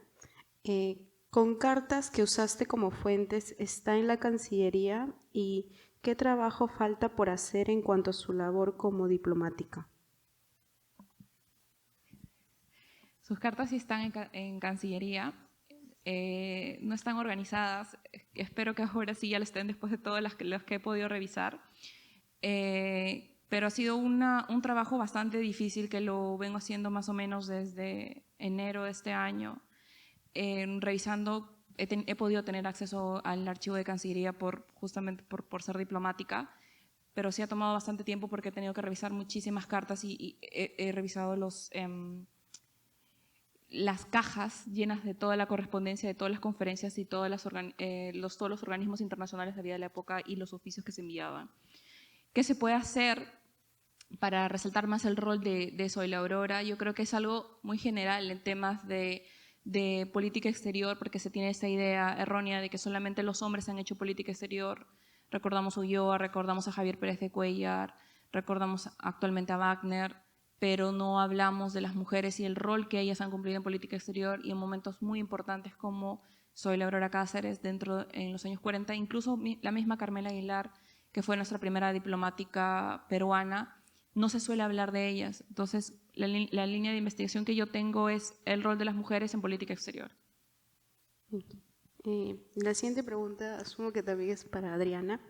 Con cartas que usaste como fuentes, ¿está en la Cancillería? ¿Y qué trabajo falta por hacer en cuanto a su labor como diplomática? Sus cartas sí están en Cancillería, no están organizadas. Espero que ahora sí ya lo estén después de todas las que he podido revisar. Pero ha sido un trabajo bastante difícil que lo vengo haciendo más o menos desde enero de este año. Revisando, he podido tener acceso al archivo de Cancillería justamente por ser diplomática, pero sí ha tomado bastante tiempo porque he tenido que revisar muchísimas cartas y he revisado las cajas llenas de toda la correspondencia, de todas las conferencias y todos los organismos internacionales de la época y los oficios que se enviaban. ¿Qué se puede hacer para resaltar más el rol de Zoila Aurora? Yo creo que es algo muy general en temas de política exterior, porque se tiene esa idea errónea de que solamente los hombres han hecho política exterior. Recordamos a Ulloa, recordamos a Javier Pérez de Cuellar, recordamos actualmente a Wagner, pero no hablamos de las mujeres y el rol que ellas han cumplido en política exterior y en momentos muy importantes como Zoila Aurora Cáceres en los años 40, incluso la misma Carmela Aguilar, que fue nuestra primera diplomática peruana. No se suele hablar de ellas. Entonces, la línea de investigación que yo tengo es el rol de las mujeres en política exterior. La siguiente pregunta, asumo que también es para Adriana.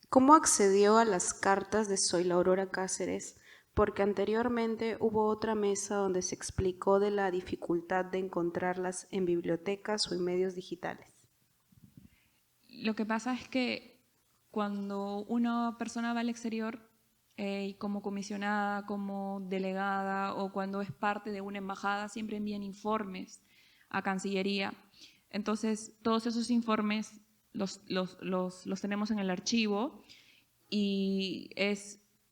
¿Cómo accedió a las cartas de Zoila Aurora Cáceres? Porque anteriormente hubo otra mesa donde se explicó de la dificultad de encontrarlas en bibliotecas o en medios digitales. Lo que pasa es que cuando una persona va al exterior, como comisionada, como delegada o cuando es parte de una embajada, siempre envían informes a Cancillería. Entonces, todos esos informes los tenemos en el archivo y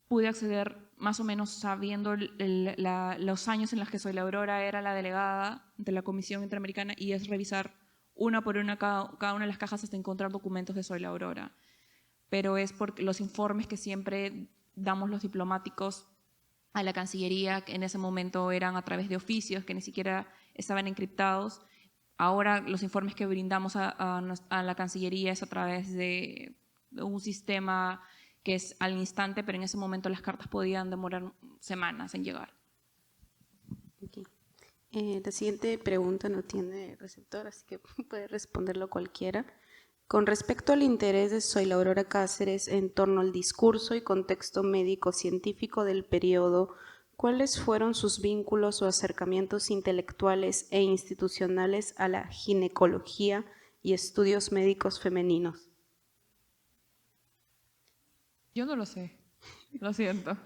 pude acceder más o menos sabiendo los años en los que Zoila Aurora era la delegada de la Comisión Interamericana, y es revisar una por una cada una de las cajas hasta encontrar documentos de Zoila Aurora. Pero es por los informes que siempre damos los diplomáticos a la Cancillería, que en ese momento eran a través de oficios que ni siquiera estaban encriptados. Ahora los informes que brindamos a la Cancillería es a través de un sistema que es al instante, pero en ese momento las cartas podían demorar semanas en llegar. Okay. La siguiente pregunta no tiene receptor, así que puede responderlo cualquiera. Con respecto al interés de Zoila Aurora Cáceres en torno al discurso y contexto médico-científico del periodo, ¿cuáles fueron sus vínculos o acercamientos intelectuales e institucionales a la ginecología y estudios médicos femeninos? Yo no lo sé, lo siento.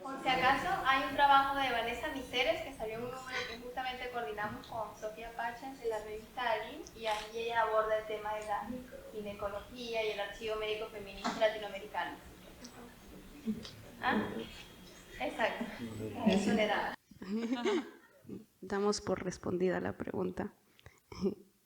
Por si acaso, hay un trabajo de Vanessa Miseres que salió en un número que justamente coordinamos con Sofía Pachas en la revista Alin, y ahí ella aborda el tema de la ginecología y el archivo médico feminista latinoamericano. ¿Ah? Exacto, eso le da. Damos por respondida la pregunta.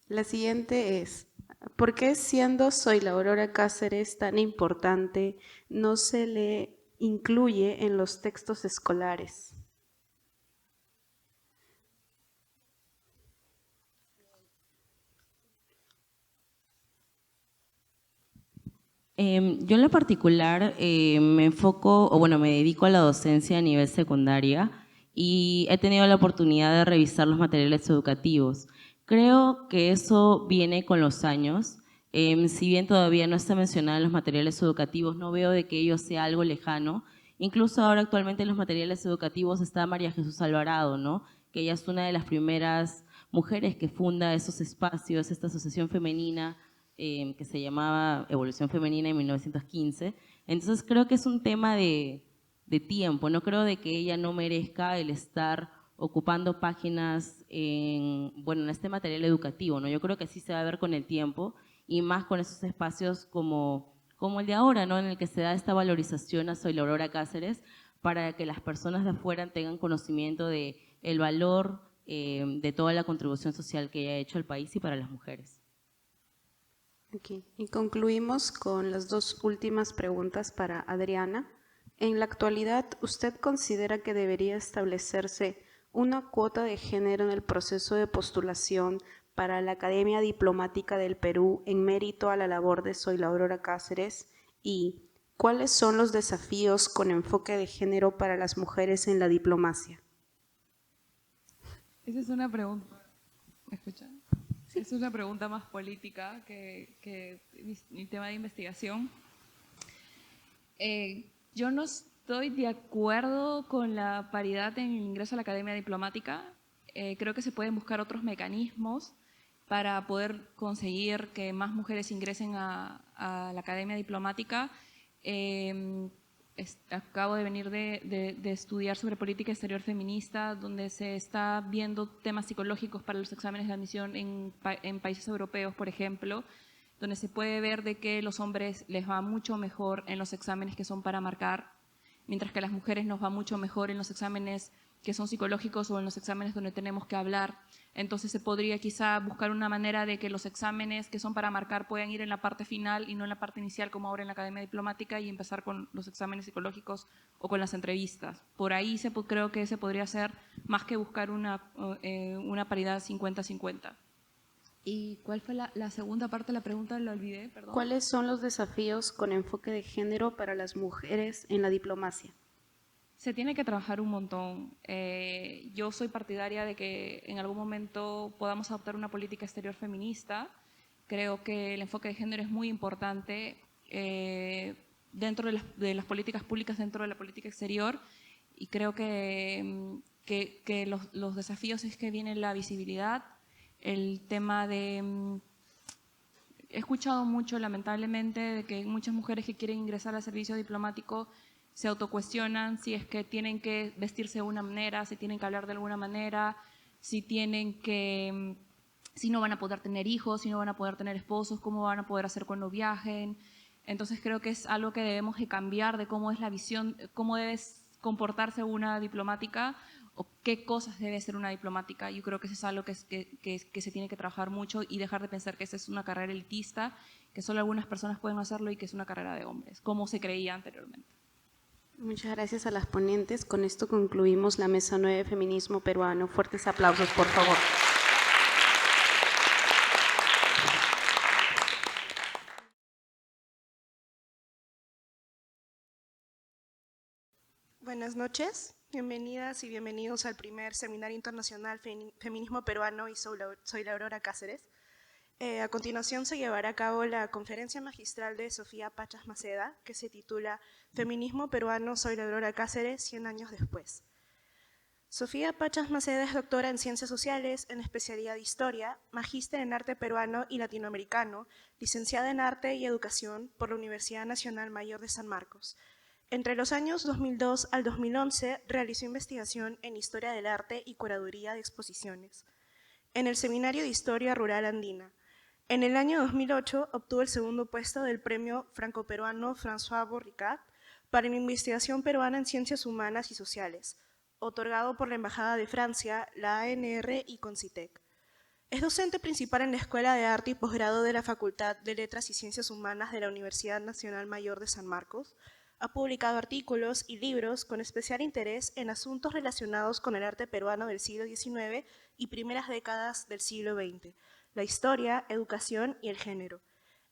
La siguiente es, ¿por qué siendo Zoila Aurora Cáceres tan importante no se le incluye en los textos escolares? Yo en lo particular me enfoco, o bueno, me dedico a la docencia a nivel secundaria y he tenido la oportunidad de revisar los materiales educativos. Creo que eso viene con los años. Si bien todavía no está mencionado en los materiales educativos, no veo de que ello sea algo lejano. Incluso ahora actualmente en los materiales educativos está María Jesús Alvarado, ¿no? Que ella es una de las primeras mujeres que funda esos espacios, esta asociación femenina que se llamaba Evolución Femenina en 1915. Entonces creo que es un tema de tiempo, no creo de que ella no merezca el estar ocupando páginas en este material educativo, ¿no? Yo creo que sí se va a ver con el tiempo y más con esos espacios como el de ahora, ¿no? En el que se da esta valorización a Zoila Aurora Cáceres para que las personas de afuera tengan conocimiento de el valor de toda la contribución social que ella ha hecho al país y para las mujeres. Okay. Y concluimos con las dos últimas preguntas para Adriana. En la actualidad, ¿usted considera que debería establecerse una cuota de género en el proceso de postulación para la Academia Diplomática del Perú en mérito a la labor de Zoila Aurora Cáceres? ¿Y cuáles son los desafíos con enfoque de género para las mujeres en la diplomacia? Esa es una pregunta. ¿Me escuchan? Sí. Es una pregunta más política que mi tema de investigación. Yo no estoy de acuerdo con la paridad en el ingreso a la academia diplomática. Creo que se pueden buscar otros mecanismos para poder conseguir que más mujeres ingresen a la academia diplomática. Acabo de venir de estudiar sobre política exterior feminista, donde se está viendo temas psicológicos para los exámenes de admisión en países europeos, por ejemplo, donde se puede ver de que los hombres les va mucho mejor en los exámenes que son para marcar, mientras que a las mujeres nos va mucho mejor en los exámenes que son psicológicos o en los exámenes donde tenemos que hablar. Entonces se podría quizá buscar una manera de que los exámenes que son para marcar puedan ir en la parte final y no en la parte inicial como ahora en la Academia Diplomática, y empezar con los exámenes psicológicos o con las entrevistas. Por ahí creo que se podría hacer más que buscar una paridad 50-50. ¿Y cuál fue la segunda parte de la pregunta? La olvidé, perdón. ¿Cuáles son los desafíos con enfoque de género para las mujeres en la diplomacia? Se tiene que trabajar un montón. Yo soy partidaria de que en algún momento podamos adoptar una política exterior feminista. Creo que el enfoque de género es muy importante dentro de las políticas públicas, dentro de la política exterior, y creo que los desafíos es que viene la visibilidad, el tema de... He escuchado mucho, lamentablemente, de que muchas mujeres que quieren ingresar al servicio diplomático se autocuestionan si es que tienen que vestirse de una manera, si tienen que hablar de alguna manera, si no van a poder tener hijos, si no van a poder tener esposos, cómo van a poder hacer cuando viajen. Entonces creo que es algo que debemos de cambiar, de cómo es la visión, cómo debe comportarse una diplomática o qué cosas debe ser una diplomática. Yo creo que eso es algo que se tiene que trabajar mucho y dejar de pensar que esa es una carrera elitista, que solo algunas personas pueden hacerlo y que es una carrera de hombres, como se creía anteriormente. Muchas gracias a las ponentes. Con esto concluimos la Mesa 9 de Feminismo Peruano. Fuertes aplausos, por favor. Buenas noches, bienvenidas y bienvenidos al primer Seminario Internacional Feminismo Peruano y soy la Aurora Cáceres. A continuación se llevará a cabo la conferencia magistral de Sofía Pachas Maceda, que se titula Feminismo Peruano, soy la Aurora Cáceres, 100 años después. Sofía Pachas Maceda es doctora en Ciencias Sociales, en especialidad de Historia, magíster en Arte Peruano y Latinoamericano, licenciada en Arte y Educación por la Universidad Nacional Mayor de San Marcos. Entre los años 2002 al 2011 realizó investigación en Historia del Arte y Curaduría de Exposiciones en el Seminario de Historia Rural Andina. En el año 2008 obtuvo el segundo puesto del premio franco-peruano François Borricat para la investigación peruana en ciencias humanas y sociales, otorgado por la Embajada de Francia, la ANR y Concitec. Es docente principal en la Escuela de Arte y Posgrado de la Facultad de Letras y Ciencias Humanas de la Universidad Nacional Mayor de San Marcos. Ha publicado artículos y libros con especial interés en asuntos relacionados con el arte peruano del siglo XIX y primeras décadas del siglo XX, la historia, educación y el género.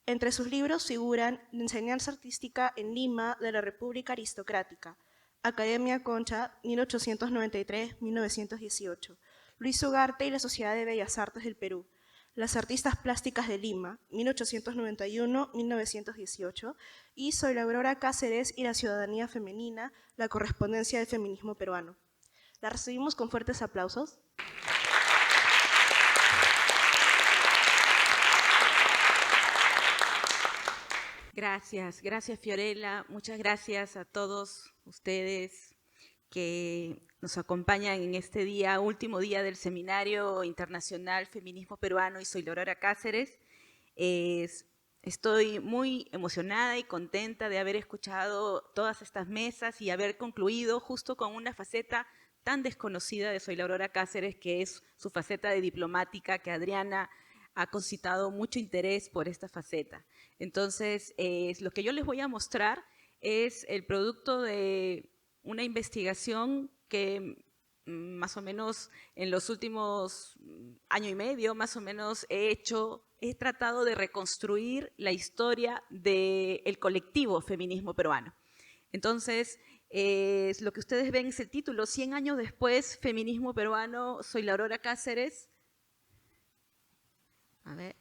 Entre sus libros figuran Enseñanza Artística en Lima de la República Aristocrática, Academia Concha, 1893-1918, Luis Ugarte y la Sociedad de Bellas Artes del Perú, Las Artistas Plásticas de Lima, 1891-1918, y Soy la Aurora Cáceres y la Ciudadanía Femenina, la correspondencia del feminismo peruano. La recibimos con fuertes aplausos. Gracias Fiorella, muchas gracias a todos ustedes que nos acompañan en este día, último día del Seminario Internacional Feminismo Peruano y soy la Aurora Cáceres. Estoy muy emocionada y contenta de haber escuchado todas estas mesas y haber concluido justo con una faceta tan desconocida de Soy la Aurora Cáceres, que es su faceta de diplomática, que Adriana ha concitado mucho interés por esta faceta. Entonces, lo que yo les voy a mostrar es el producto de una investigación que más o menos en los últimos año y medio, más o menos, he tratado de reconstruir la historia del colectivo feminismo peruano. Entonces, Lo que ustedes ven es el título, 100 años después, feminismo peruano, soy la Aurora Cáceres. A ver,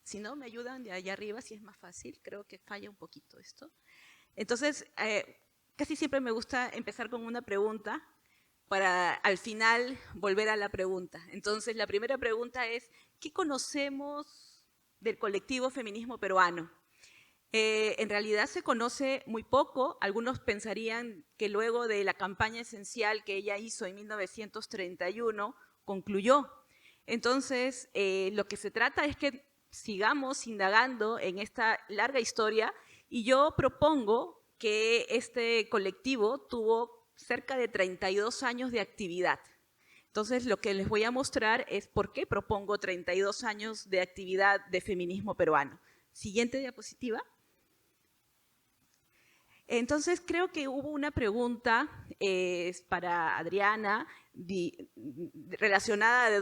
si no me ayudan de allá arriba, si es más fácil, creo que falla un poquito esto. Entonces, casi siempre me gusta empezar con una pregunta para al final volver a la pregunta. Entonces, la primera pregunta es, ¿qué conocemos del colectivo feminismo peruano? En realidad se conoce muy poco. Algunos pensarían que luego de la campaña esencial que ella hizo en 1931, concluyó. Entonces, lo que se trata es que sigamos indagando en esta larga historia y yo propongo que este colectivo tuvo cerca de 32 años de actividad. Entonces, lo que les voy a mostrar es por qué propongo 32 años de actividad de feminismo peruano. Siguiente diapositiva. Entonces, creo que hubo una pregunta para Adriana relacionada de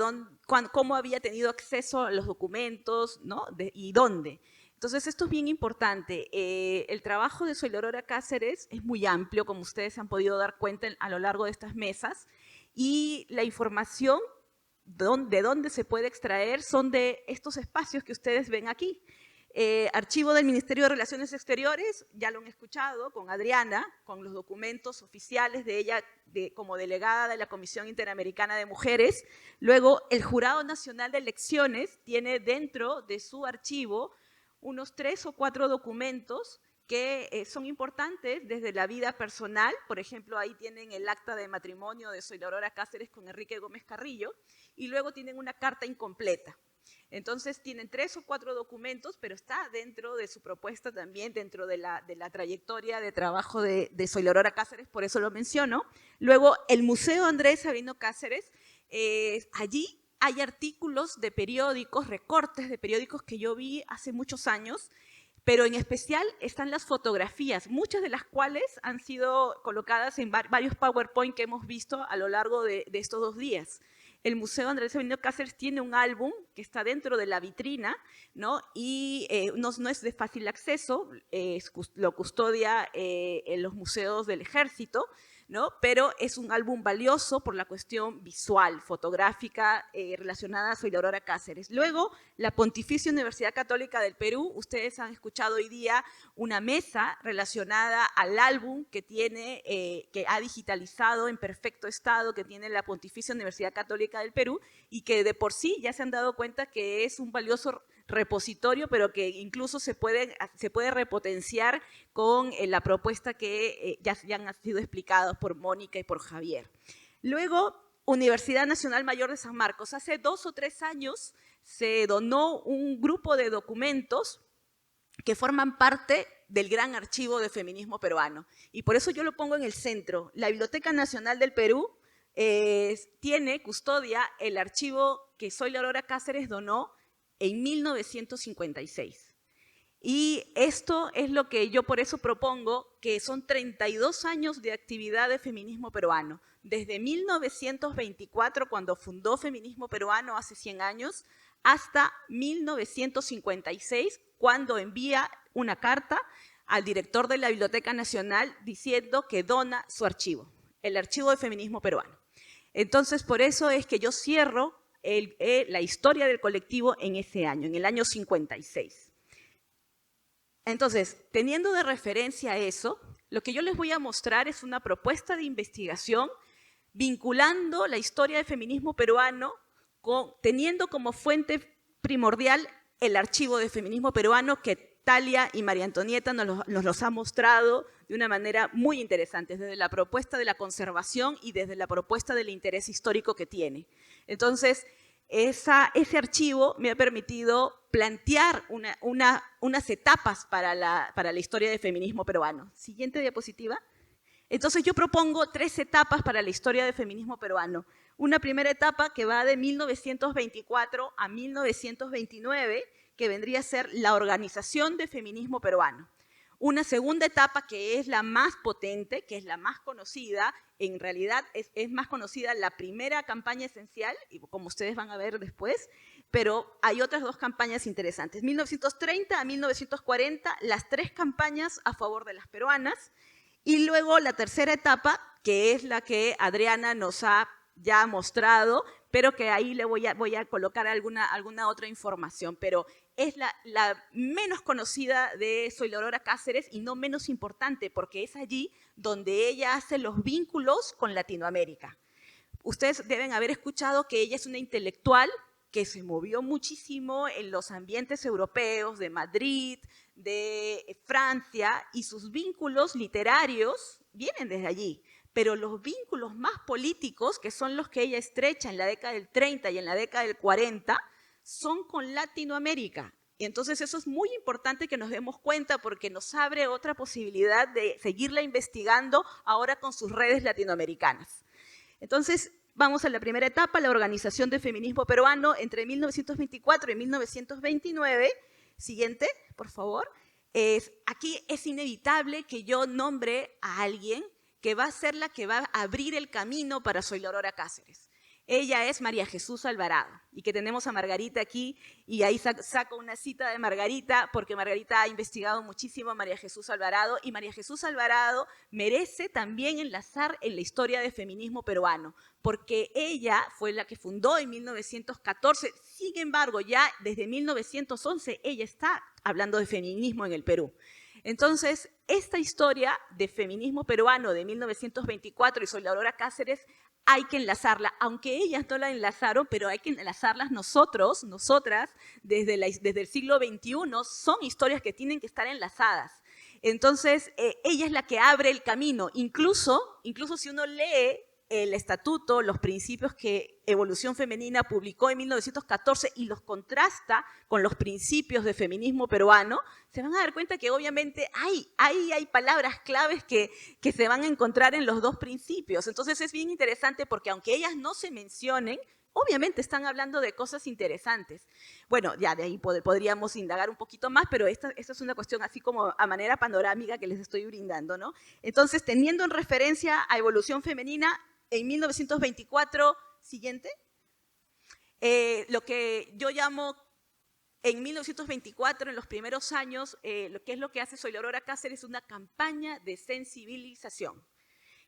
cómo había tenido acceso a los documentos, ¿no? Y dónde. Entonces, esto es bien importante. El trabajo de Soy la Aurora Cáceres es muy amplio, como ustedes se han podido dar cuenta a lo largo de estas mesas, y la información de dónde se puede extraer son de estos espacios que ustedes ven aquí. Archivo del Ministerio de Relaciones Exteriores, ya lo han escuchado con Adriana, con los documentos oficiales de ella como delegada de la Comisión Interamericana de Mujeres. Luego, el Jurado Nacional de Elecciones tiene dentro de su archivo unos 3 o 4 documentos que son importantes desde la vida personal. Por ejemplo, ahí tienen el acta de matrimonio de Soy la Aurora Cáceres con Enrique Gómez Carrillo, y luego tienen una carta incompleta. Entonces tienen 3 o 4 documentos, pero está dentro de su propuesta también, dentro de la trayectoria de trabajo de Soy la Aurora Cáceres, por eso lo menciono. Luego, el Museo Andrés Sabino Cáceres, allí hay artículos de periódicos, recortes de periódicos que yo vi hace muchos años, pero en especial están las fotografías, muchas de las cuales han sido colocadas en varios PowerPoint que hemos visto a lo largo de estos 2 días. El Museo Andrés Sabino Cáceres tiene un álbum que está dentro de la vitrina, ¿no? Y no es de fácil acceso, lo custodia en los museos del Ejército, ¿no? Pero es un álbum valioso por la cuestión visual, fotográfica, relacionada a Soy la Aurora Cáceres. Luego, la Pontificia Universidad Católica del Perú, ustedes han escuchado hoy día una mesa relacionada al álbum que tiene, que ha digitalizado en perfecto estado, que tiene la Pontificia Universidad Católica del Perú, y que de por sí ya se han dado cuenta que es un valioso repositorio, pero que incluso se puede repotenciar con la propuesta que ya han sido explicadas por Mónica y por Javier. Luego, Universidad Nacional Mayor de San Marcos. Hace 2 o 3 años se donó un grupo de documentos que forman parte del gran archivo de feminismo peruano. Y por eso yo lo pongo en el centro. La Biblioteca Nacional del Perú custodia el archivo que Soy la Aurora Cáceres donó en 1956. Y esto es lo que yo por eso propongo, que son 32 años de actividad de feminismo peruano. Desde 1924, cuando fundó Feminismo Peruano hace 100 años, hasta 1956, cuando envía una carta al director de la Biblioteca Nacional diciendo que dona su archivo, el archivo de feminismo peruano. Entonces, por eso es que yo cierro la historia del colectivo en ese año, en el año 56. Entonces, teniendo de referencia eso, lo que yo les voy a mostrar es una propuesta de investigación vinculando la historia del feminismo peruano, teniendo como fuente primordial el archivo de feminismo peruano que Talia y María Antonieta nos los ha mostrado de una manera muy interesante, desde la propuesta de la conservación y desde la propuesta del interés histórico que tiene. Entonces, ese archivo me ha permitido plantear unas etapas para la historia del feminismo peruano. Siguiente diapositiva. Entonces, yo propongo 3 etapas para la historia del feminismo peruano. Una primera etapa que va de 1924 a 1929, que vendría a ser la organización del feminismo peruano. Una segunda etapa que es la más potente, que es la más conocida, en realidad es más conocida la primera campaña esencial, y como ustedes van a ver después, pero hay otras 2 campañas interesantes. 1930 a 1940, las 3 campañas a favor de las peruanas, Y luego la tercera etapa, que es la que Adriana nos ha ya mostrado, pero que ahí le voy a colocar alguna otra información, pero es la menos conocida de Soy la Aurora Cáceres y no menos importante, porque es allí donde ella hace los vínculos con Latinoamérica. Ustedes deben haber escuchado que ella es una intelectual que se movió muchísimo en los ambientes europeos, de Madrid, de Francia, y sus vínculos literarios vienen desde allí. Pero los vínculos más políticos, que son los que ella estrecha en la década del 30 y en la década del 40, son con Latinoamérica. Y entonces eso es muy importante que nos demos cuenta porque nos abre otra posibilidad de seguirla investigando ahora con sus redes latinoamericanas. Entonces, vamos a la primera etapa, la organización del feminismo peruano entre 1924 y 1929. Siguiente, por favor. Aquí es inevitable que yo nombre a alguien que va a ser la que va a abrir el camino para Soy la Aurora Cáceres. Ella es María Jesús Alvarado, y que tenemos a Margarita aquí, y ahí saco una cita de Margarita, porque Margarita ha investigado muchísimo a María Jesús Alvarado, y María Jesús Alvarado merece también enlazar en la historia del feminismo peruano, porque ella fue la que fundó en 1914, sin embargo, ya desde 1911 ella está hablando de feminismo en el Perú. Entonces, esta historia de feminismo peruano de 1924 y Soy la Aurora Cáceres hay que enlazarla, aunque ellas no la enlazaron, pero hay que enlazarlas nosotras, desde el siglo XXI, son historias que tienen que estar enlazadas. Entonces, ella es la que abre el camino, incluso si uno lee el estatuto, los principios que Evolución Femenina publicó en 1914 y los contrasta con los principios de feminismo peruano, se van a dar cuenta que obviamente hay palabras claves que se van a encontrar en los dos principios. Entonces es bien interesante porque aunque ellas no se mencionen, obviamente están hablando de cosas interesantes. Bueno, ya de ahí podríamos indagar un poquito más, pero esta es una cuestión así como a manera panorámica que les estoy brindando, ¿no? Entonces, teniendo en referencia a Evolución Femenina, en 1924, siguiente, lo que yo llamo en 1924, en los primeros años, lo que es lo que hace Soy la Aurora Cáceres es una campaña de sensibilización.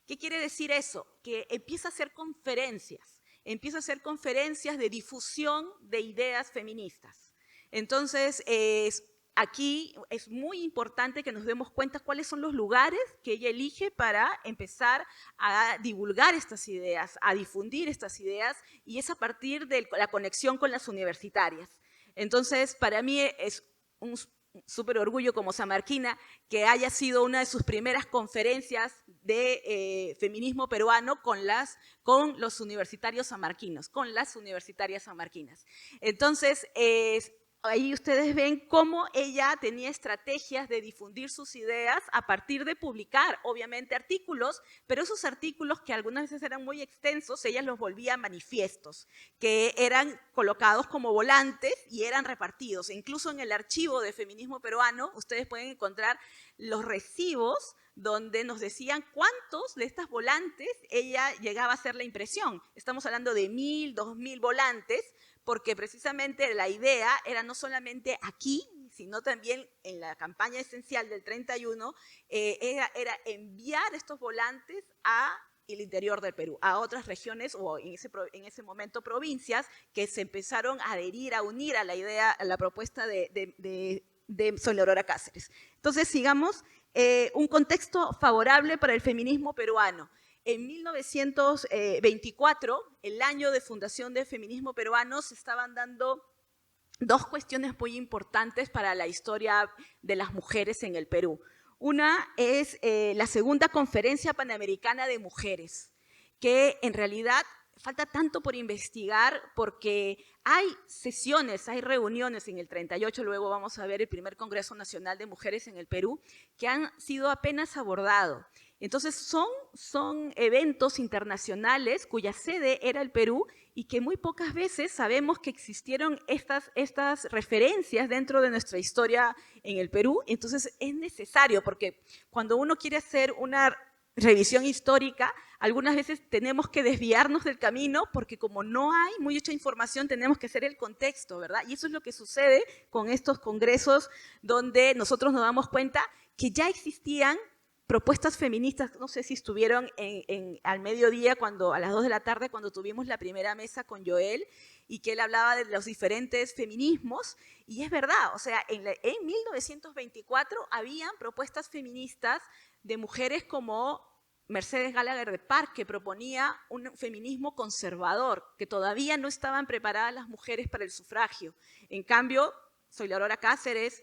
¿Qué quiere decir eso? Que empieza a hacer conferencias de difusión de ideas feministas. Entonces, aquí es muy importante que nos demos cuenta cuáles son los lugares que ella elige para empezar a divulgar estas ideas, a difundir estas ideas, y es a partir de la conexión con las universitarias. Entonces, para mí es un súper orgullo como samarquina que haya sido una de sus primeras conferencias de feminismo peruano con los universitarios samarquinos, con las universitarias samarquinas. Entonces, ahí ustedes ven cómo ella tenía estrategias de difundir sus ideas a partir de publicar, obviamente, artículos, pero esos artículos que algunas veces eran muy extensos, ella los volvía manifiestos, que eran colocados como volantes y eran repartidos. E incluso en el archivo de feminismo peruano, ustedes pueden encontrar los recibos donde nos decían cuántos de estas volantes ella llegaba a hacer la impresión. Estamos hablando de 1.000, 2.000 volantes, porque precisamente la idea era no solamente aquí, sino también en la campaña esencial del 31, era enviar estos volantes al interior del Perú, a otras regiones o en ese momento provincias que se empezaron a adherir, a unir a la idea, a la propuesta de Soy la Aurora Cáceres. Entonces, sigamos, un contexto favorable para el feminismo peruano. En 1924, el año de fundación del feminismo peruano, se estaban dando dos cuestiones muy importantes para la historia de las mujeres en el Perú. Una es la segunda Conferencia Panamericana de Mujeres, que en realidad falta tanto por investigar porque hay sesiones, hay reuniones en el 38, luego vamos a ver el primer Congreso Nacional de Mujeres en el Perú, que han sido apenas abordados. Entonces son eventos internacionales cuya sede era el Perú y que muy pocas veces sabemos que existieron estas referencias dentro de nuestra historia en el Perú. Entonces es necesario porque cuando uno quiere hacer una revisión histórica, algunas veces tenemos que desviarnos del camino porque como no hay mucha información tenemos que hacer el contexto, ¿verdad? Y eso es lo que sucede con estos congresos donde nosotros nos damos cuenta que ya existían propuestas feministas, no sé si estuvieron al mediodía, a las 2 de la tarde, cuando tuvimos la primera mesa con Joel, y que él hablaba de los diferentes feminismos, y es verdad, o sea, en 1924 habían propuestas feministas de mujeres como Mercedes Gallagher de Park, que proponía un feminismo conservador, que todavía no estaban preparadas las mujeres para el sufragio. En cambio, Zoila Aurora Cáceres,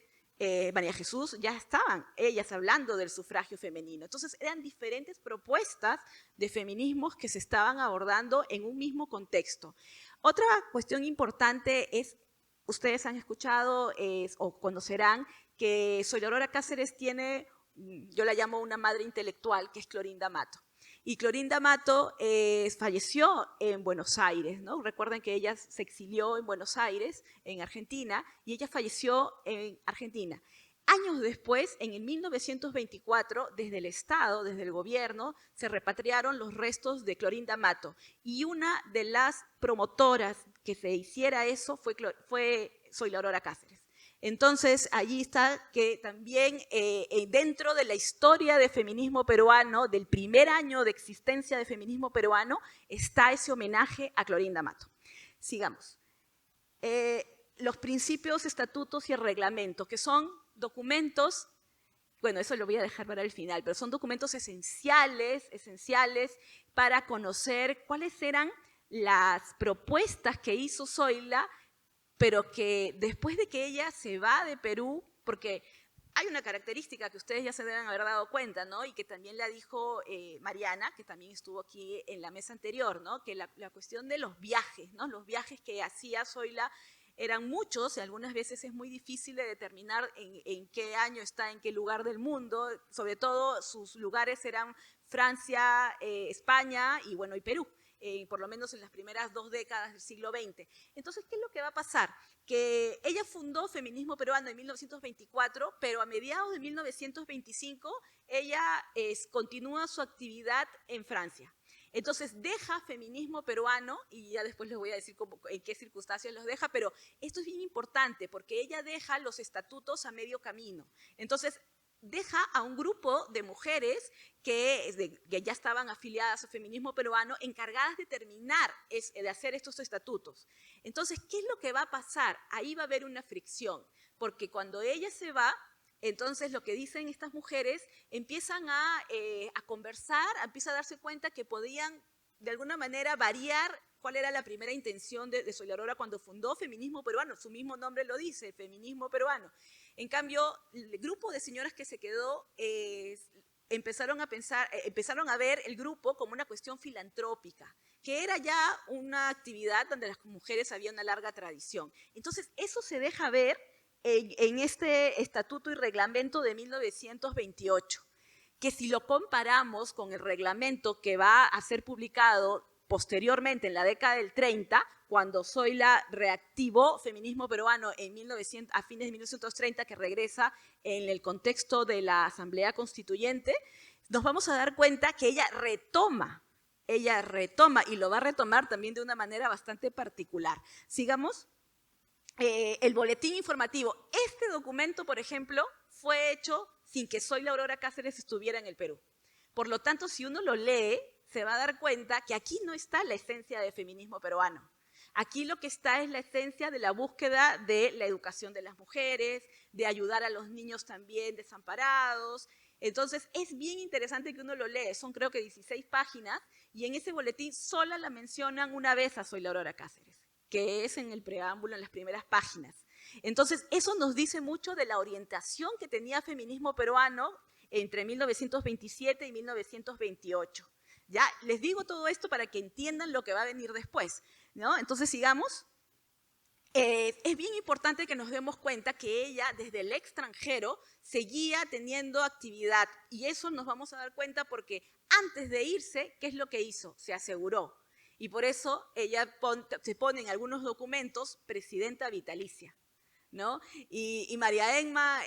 María Jesús, ya estaban ellas hablando del sufragio femenino. Entonces, eran diferentes propuestas de feminismos que se estaban abordando en un mismo contexto. Otra cuestión importante es, ustedes han escuchado o conocerán que Zoila Aurora Cáceres tiene, yo la llamo una madre intelectual, que es Clorinda Mato. Y Clorinda Mato falleció en Buenos Aires, ¿no? Recuerden que ella se exilió en Buenos Aires, en Argentina, y ella falleció en Argentina. Años después, en el 1924, desde el Estado, desde el gobierno, se repatriaron los restos de Clorinda Mato. Y una de las promotoras que se hiciera eso fue Zoila Aurora Cáceres. Entonces, allí está que también dentro de la historia de feminismo peruano, del primer año de existencia de feminismo peruano, está ese homenaje a Clorinda Mato. Sigamos. Los principios, estatutos y el reglamento, que son documentos, bueno, eso lo voy a dejar para el final, pero son documentos esenciales para conocer cuáles eran las propuestas que hizo Zoila, pero que después de que ella se va de Perú, porque hay una característica que ustedes ya se deben haber dado cuenta, ¿no? Y que también la dijo Mariana, que también estuvo aquí en la mesa anterior, ¿no? Que la cuestión de los viajes, ¿no? Los viajes que hacía Zoila eran muchos y algunas veces es muy difícil de determinar en qué año está, en qué lugar del mundo. Sobre todo sus lugares eran Francia, España y, bueno, y Perú. Por lo menos en las primeras 2 décadas del siglo XX. Entonces, ¿qué es lo que va a pasar? Que ella fundó Feminismo Peruano en 1924, pero a mediados de 1925 ella continúa su actividad en Francia. Entonces, deja Feminismo Peruano, y ya después les voy a decir en qué circunstancias los deja, pero esto es bien importante porque ella deja los estatutos a medio camino. Entonces, deja a un grupo de mujeres que ya estaban afiliadas al feminismo peruano, encargadas de terminar, de hacer estos estatutos. Entonces, ¿qué es lo que va a pasar? Ahí va a haber una fricción, porque cuando ella se va, entonces lo que dicen estas mujeres, empiezan a conversar, empiezan a darse cuenta que podían de alguna manera variar cuál era la primera intención de Zoila Aurora cuando fundó Feminismo Peruano. Su mismo nombre lo dice, Feminismo Peruano. En cambio, el grupo de señoras que se quedó empezaron a ver el grupo como una cuestión filantrópica, que era ya una actividad donde las mujeres había una larga tradición. Entonces, eso se deja ver en este estatuto y reglamento de 1928, que si lo comparamos con el reglamento que va a ser publicado posteriormente, en la década del 30, cuando Zoila reactivó Feminismo Peruano a fines de 1930, que regresa en el contexto de la Asamblea Constituyente, nos vamos a dar cuenta que ella retoma y lo va a retomar también de una manera bastante particular. Sigamos. El boletín informativo. Este documento, por ejemplo, fue hecho sin que Zoila Aurora Cáceres estuviera en el Perú. Por lo tanto, si uno lo lee, se va a dar cuenta que aquí no está la esencia del feminismo peruano. Aquí lo que está es la esencia de la búsqueda de la educación de las mujeres, de ayudar a los niños también desamparados. Entonces, es bien interesante que uno lo lee. Son creo que 16 páginas y en ese boletín sola la mencionan una vez a Zoila Aurora Cáceres, que es en el preámbulo, en las primeras páginas. Entonces, eso nos dice mucho de la orientación que tenía Feminismo Peruano entre 1927 y 1928. Ya les digo todo esto para que entiendan lo que va a venir después, ¿no? Entonces, sigamos. Es bien importante que nos demos cuenta que ella, desde el extranjero, seguía teniendo actividad. Y eso nos vamos a dar cuenta porque antes de irse, ¿qué es lo que hizo? Se aseguró. Y por eso ella se pone en algunos documentos presidenta vitalicia, ¿no? Y María Emma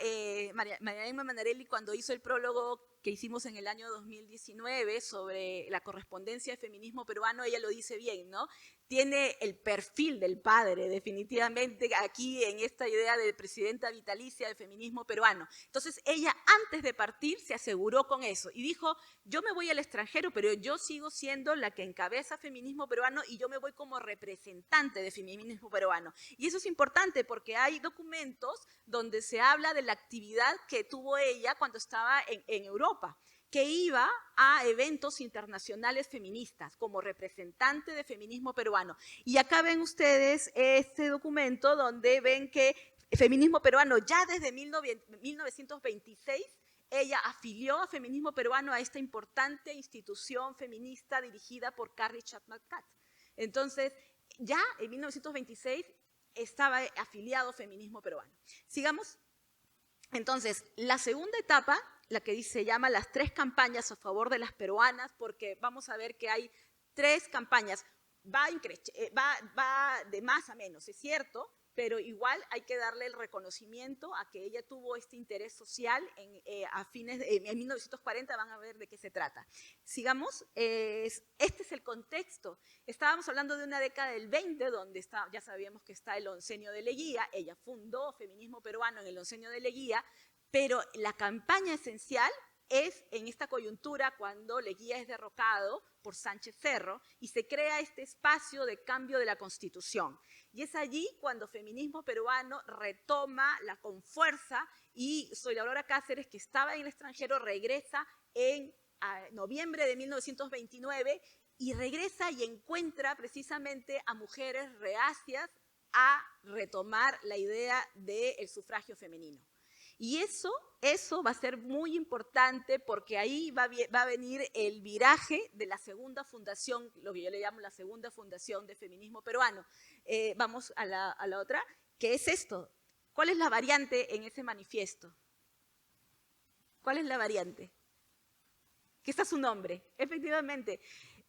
Manarelli, cuando hizo el prólogo que hicimos en el año 2019 sobre la correspondencia del feminismo peruano, ella lo dice bien, ¿no? Tiene el perfil del padre, definitivamente, aquí en esta idea de presidenta vitalicia del feminismo peruano. Entonces, ella antes de partir se aseguró con eso y dijo, yo me voy al extranjero, pero yo sigo siendo la que encabeza feminismo peruano y yo me voy como representante de feminismo peruano. Y eso es importante porque hay documentos donde se habla de la actividad que tuvo ella cuando estaba en Europa, que iba a eventos internacionales feministas como representante de feminismo peruano. Y acá ven ustedes este documento donde ven que feminismo peruano ya desde 1926, ella afilió a feminismo peruano a esta importante institución feminista dirigida por Carrie Chapman Catt. Entonces, ya en 1926 estaba afiliado a feminismo peruano. Sigamos. Entonces, la segunda etapa, la que se llama las 3 campañas a favor de las peruanas, porque vamos a ver que hay 3 campañas, va de más a menos, es cierto, pero igual hay que darle el reconocimiento a que ella tuvo este interés social en 1940, van a ver de qué se trata. Sigamos, este es el contexto. Estábamos hablando de una década del 20, donde ya sabíamos que está el oncenio de Leguía, ella fundó feminismo peruano en el oncenio de Leguía, pero la campaña esencial es en esta coyuntura cuando Leguía es derrocado por Sánchez Cerro y se crea este espacio de cambio de la Constitución. Y es allí cuando feminismo peruano retoma con fuerza y Zoila Aurora Cáceres, que estaba en el extranjero, regresa en noviembre de 1929 y regresa y encuentra precisamente a mujeres reacias a retomar la idea del sufragio femenino. Y eso va a ser muy importante porque ahí va a venir el viraje de la segunda fundación, lo que yo le llamo la segunda fundación de feminismo peruano. Vamos a la otra, que es esto. ¿Cuál es la variante en ese manifiesto? ¿Cuál es la variante? Que está su nombre, efectivamente.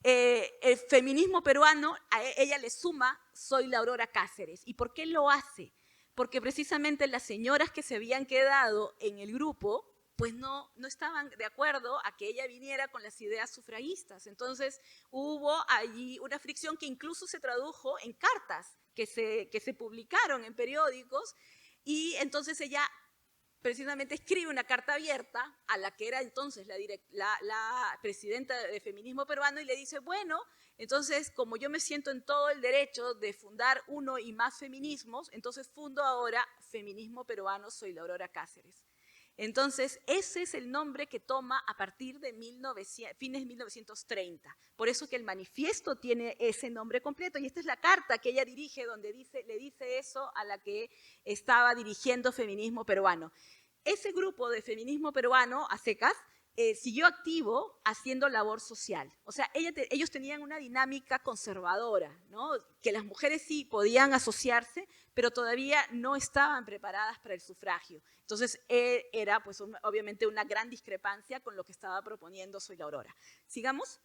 El feminismo peruano, a ella le suma Zoila Aurora Cáceres. ¿Y por qué lo hace? Porque precisamente las señoras que se habían quedado en el grupo, pues no estaban de acuerdo a que ella viniera con las ideas sufragistas. Entonces hubo allí una fricción que incluso se tradujo en cartas que se publicaron en periódicos, y entonces ella precisamente escribe una carta abierta a la que era entonces la presidenta de feminismo peruano y le dice, bueno, entonces como yo me siento en todo el derecho de fundar uno y más feminismos, entonces fundo ahora Feminismo Peruano Zoila Aurora Cáceres. Entonces, ese es el nombre que toma a partir de fines de 1930. Por eso que el manifiesto tiene ese nombre completo. Y esta es la carta que ella dirige, donde le dice eso a la que estaba dirigiendo Feminismo Peruano. Ese grupo de Feminismo Peruano, a secas, siguió activo haciendo labor social. O sea, ellos tenían una dinámica conservadora, ¿no? Que las mujeres sí podían asociarse, pero todavía no estaban preparadas para el sufragio. Entonces, era pues obviamente una gran discrepancia con lo que estaba proponiendo Zoila Aurora. Sigamos.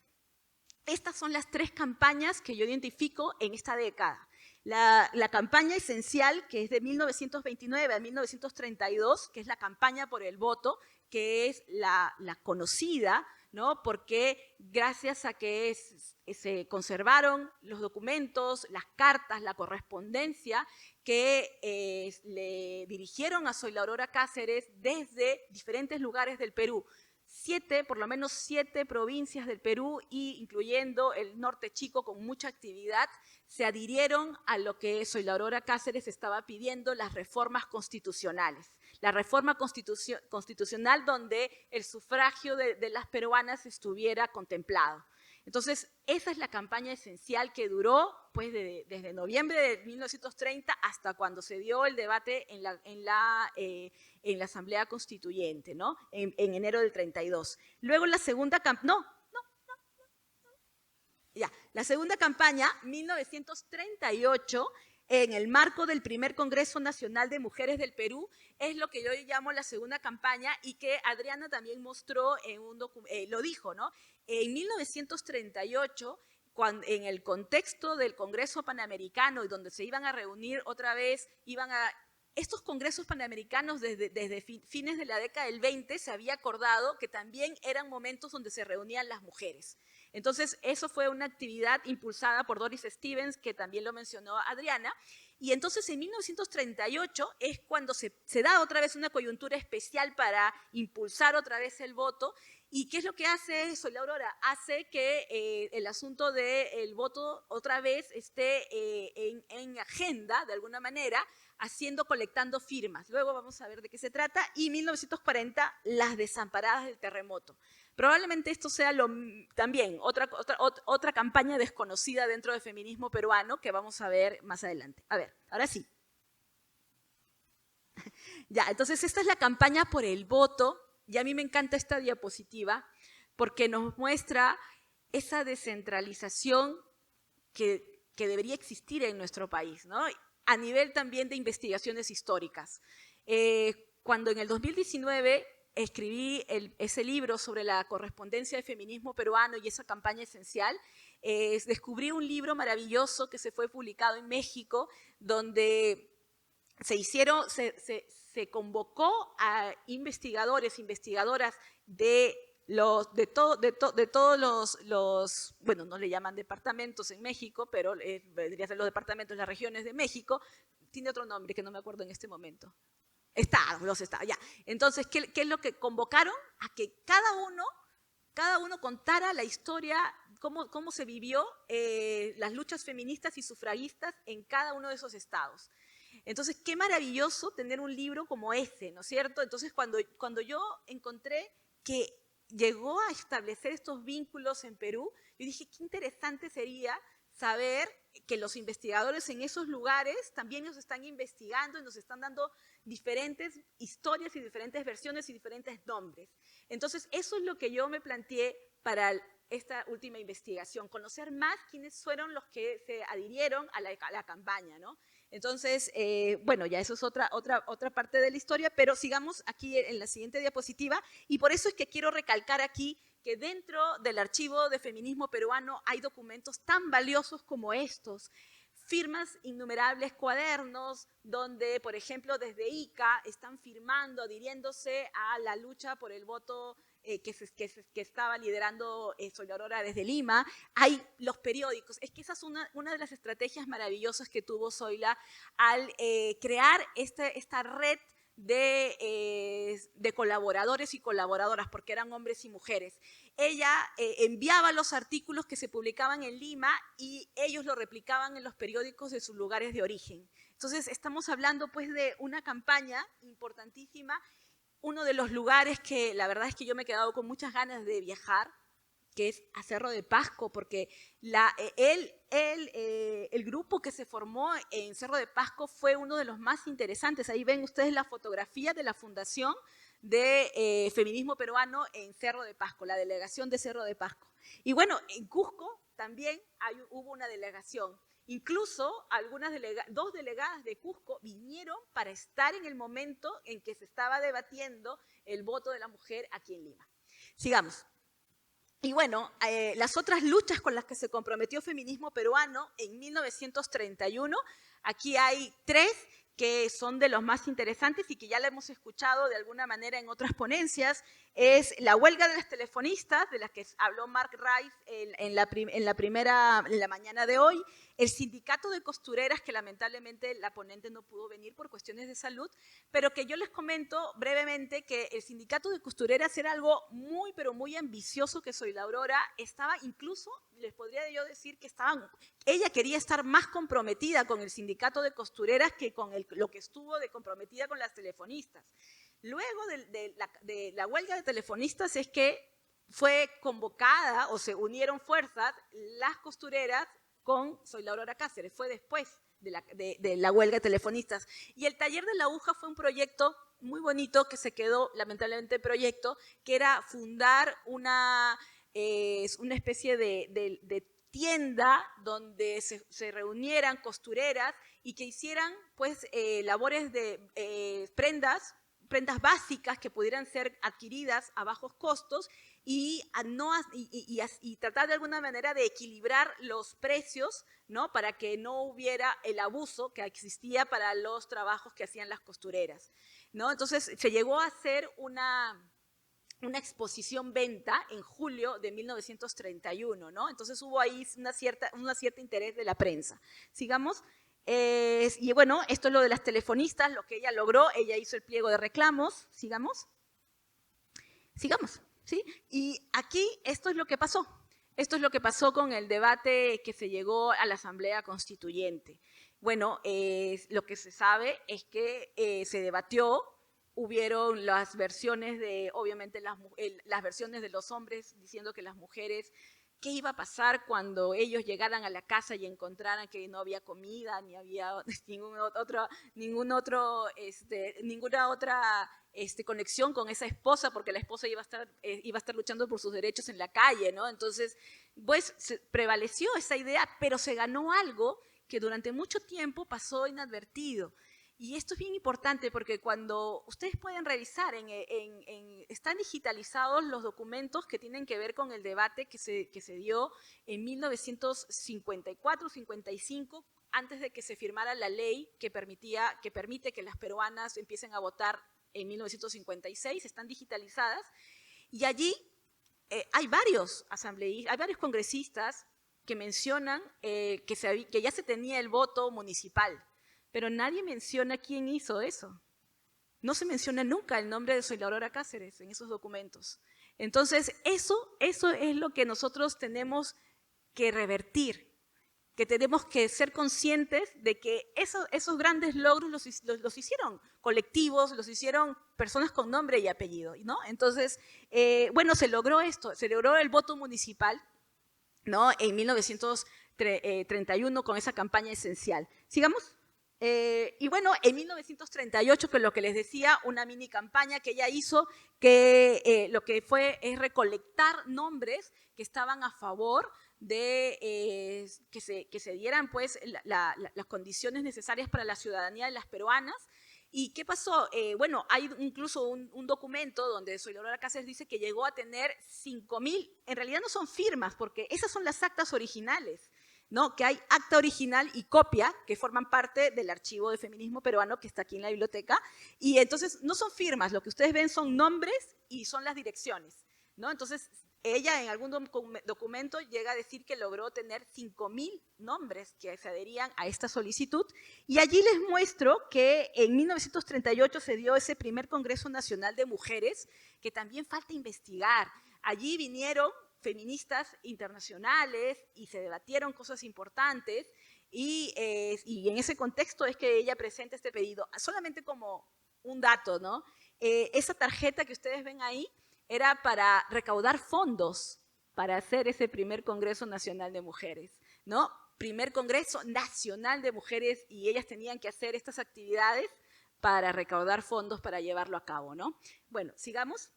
Estas son las 3 campañas que yo identifico en esta década. La campaña esencial, que es de 1929 a 1932, que es la campaña por el voto, que es la conocida, ¿no? Porque gracias a que se conservaron los documentos, las cartas, la correspondencia que le dirigieron a Zoila Aurora Cáceres desde diferentes lugares del Perú. Por lo menos 7 provincias del Perú, incluyendo el norte chico con mucha actividad, se adhirieron a lo que Zoila Aurora Cáceres estaba pidiendo, las reformas constitucionales. La reforma constitucional donde el sufragio de las peruanas estuviera contemplado. Entonces, esa es la campaña esencial que duró pues, desde noviembre de 1930 hasta cuando se dio el debate en la Asamblea Constituyente, ¿no? En enero del 32. Luego la segunda campaña, la segunda campaña, 1938, en el marco del primer Congreso Nacional de Mujeres del Perú, es lo que yo llamo la segunda campaña y que Adriana también mostró en un documento, lo dijo, ¿no? En 1938, en el contexto del Congreso Panamericano y donde se iban a reunir otra vez, iban a estos congresos panamericanos desde fines de la década del 20 se había acordado que también eran momentos donde se reunían las mujeres. Entonces, eso fue una actividad impulsada por Doris Stevens, que también lo mencionó Adriana, y entonces en 1938 es cuando se da otra vez una coyuntura especial para impulsar otra vez el voto. ¿Y qué es lo que hace Soy la Aurora? Hace que el asunto del voto otra vez esté en agenda, de alguna manera, colectando firmas. Luego vamos a ver de qué se trata. Y 1940, las desamparadas del terremoto. Probablemente esto sea también otra campaña desconocida dentro del feminismo peruano que vamos a ver más adelante. A ver, ahora sí. Ya, entonces esta es la campaña por el voto. Y a mí me encanta esta diapositiva porque nos muestra esa descentralización que debería existir en nuestro país, ¿no? A nivel también de investigaciones históricas. Cuando en el 2019 escribí ese libro sobre la correspondencia del feminismo peruano y esa campaña esencial, descubrí un libro maravilloso que se fue publicado en México, donde se convocó a investigadores, investigadoras de todos los, bueno, no le llaman departamentos en México, pero vendría a ser los departamentos, las regiones de México, tiene otro nombre que no me acuerdo en este momento. Los estados, ya. Entonces, ¿qué es lo que convocaron? A que cada uno contara la historia, cómo se vivió las luchas feministas y sufragistas en cada uno de esos estados. Entonces, qué maravilloso tener un libro como ese, ¿no es cierto? Entonces, cuando yo encontré que llegó a establecer estos vínculos en Perú, yo dije, qué interesante sería saber que los investigadores en esos lugares también nos están investigando y nos están dando diferentes historias y diferentes versiones y diferentes nombres. Entonces, eso es lo que yo me planteé para esta última investigación, conocer más quiénes fueron los que se adhirieron a la campaña, ¿no? Entonces, bueno, ya eso es otra parte de la historia, pero sigamos aquí en la siguiente diapositiva, y por eso es que quiero recalcar aquí que dentro del archivo de feminismo peruano hay documentos tan valiosos como estos, firmas innumerables, cuadernos, donde, por ejemplo, desde ICA están firmando, adhiriéndose a la lucha por el voto que estaba liderando Soy la Aurora desde Lima. Hay los periódicos. Es que esa es una de las estrategias maravillosas que tuvo Zoila al crear esta red de colaboradores y colaboradoras, porque eran hombres y mujeres. Ella enviaba los artículos que se publicaban en Lima y ellos lo replicaban en los periódicos de sus lugares de origen. Entonces, estamos hablando pues de una campaña importantísima. Uno de los lugares que la verdad es que yo me he quedado con muchas ganas de viajar, que es a Cerro de Pasco, porque el grupo que se formó en Cerro de Pasco fue uno de los más interesantes. Ahí ven ustedes la fotografía de la fundación de feminismo peruano en Cerro de Pasco, la delegación de Cerro de Pasco. Y bueno, en Cusco también hubo una delegación. Incluso dos delegadas de Cusco vinieron para estar en el momento en que se estaba debatiendo el voto de la mujer aquí en Lima. Sigamos. Y bueno, las otras luchas con las que se comprometió feminismo peruano en 1931, aquí hay 3 que son de los más interesantes y que ya la hemos escuchado de alguna manera en otras ponencias, es la huelga de las telefonistas, de las que habló Mark Rice en la mañana de hoy, el sindicato de costureras, que lamentablemente la ponente no pudo venir por cuestiones de salud, pero que yo les comento brevemente que el sindicato de costureras era algo muy, pero muy ambicioso que Soy la Aurora, estaba incluso, les podría yo decir que ella quería estar más comprometida con el sindicato de costureras que con lo que estuvo de comprometida con las telefonistas. Luego de la huelga de telefonistas es que fue convocada o se unieron fuerzas las costureras con Soy la Aurora Cáceres, fue después de la huelga de telefonistas. Y el taller de la aguja fue un proyecto muy bonito que se quedó, lamentablemente, proyecto, que era fundar una especie de tienda donde se reunieran costureras y que hicieran pues labores de prendas básicas que pudieran ser adquiridas a bajos costos y tratar de alguna manera de equilibrar los precios, ¿no? Para que no hubiera el abuso que existía para los trabajos que hacían las costureras, ¿no? Entonces se llegó a hacer una exposición venta en julio de 1931, ¿no? Entonces hubo ahí una cierta interés de la prensa. Sigamos. Y bueno, esto es lo de las telefonistas, lo que ella logró, ella hizo el pliego de reclamos. Sigamos. Sigamos, ¿sí? Y aquí esto es lo que pasó. Esto es lo que pasó con el debate que se llegó a la Asamblea Constituyente. Bueno, lo que se sabe es que se debatió. Hubieron las versiones de, obviamente, las versiones de los hombres diciendo que las mujeres, ¿qué iba a pasar cuando ellos llegaran a la casa y encontraran que no había comida, ni había ninguna otra conexión con esa esposa, porque la esposa iba a estar luchando por sus derechos en la calle, ¿no? Entonces, pues prevaleció esa idea, pero se ganó algo que durante mucho tiempo pasó inadvertido. Y esto es bien importante porque cuando ustedes pueden revisar, están digitalizados los documentos que tienen que ver con el debate que se dio en 1954-55, antes de que se firmara la ley que permite que las peruanas empiecen a votar en 1956, están digitalizadas. Y allí hay varios asambleístas, hay varios congresistas que mencionan que ya se tenía el voto municipal. Pero nadie menciona quién hizo eso. No se menciona nunca el nombre de Zoila Aurora Cáceres en esos documentos. Entonces, eso es lo que nosotros tenemos que revertir, que tenemos que ser conscientes de que esos grandes logros los hicieron colectivos, los hicieron personas con nombre y apellido, ¿no? Entonces, bueno, se logró esto, se logró el voto municipal, ¿no? En 1931 con esa campaña esencial. ¿Sigamos? Y bueno, en 1938, que es lo que les decía, una mini campaña que ella hizo, que lo que fue es recolectar nombres que estaban a favor de que se dieran pues las condiciones necesarias para la ciudadanía de las peruanas. ¿Y qué pasó? Bueno, hay incluso un documento donde Zoila Aurora Cáceres dice que llegó a tener 5.000, en realidad no son firmas, porque esas son las actas originales, ¿no? Que hay acta original y copia que forman parte del archivo de feminismo peruano que está aquí en la biblioteca, y entonces no son firmas, lo que ustedes ven son nombres y son las direcciones, ¿no? Entonces ella en algún documento llega a decir que logró tener 5.000 nombres que se adherían a esta solicitud, y allí les muestro que en 1938 se dio ese primer Congreso Nacional de Mujeres, que también falta investigar. Allí vinieron feministas internacionales y se debatieron cosas importantes, y en ese contexto es que ella presenta este pedido. Solamente como un dato, ¿no? Esa tarjeta que ustedes ven ahí era para recaudar fondos para hacer ese primer Congreso Nacional de Mujeres, ¿no? Primer Congreso Nacional de Mujeres, y ellas tenían que hacer estas actividades para recaudar fondos para llevarlo a cabo, ¿no? Bueno, sigamos.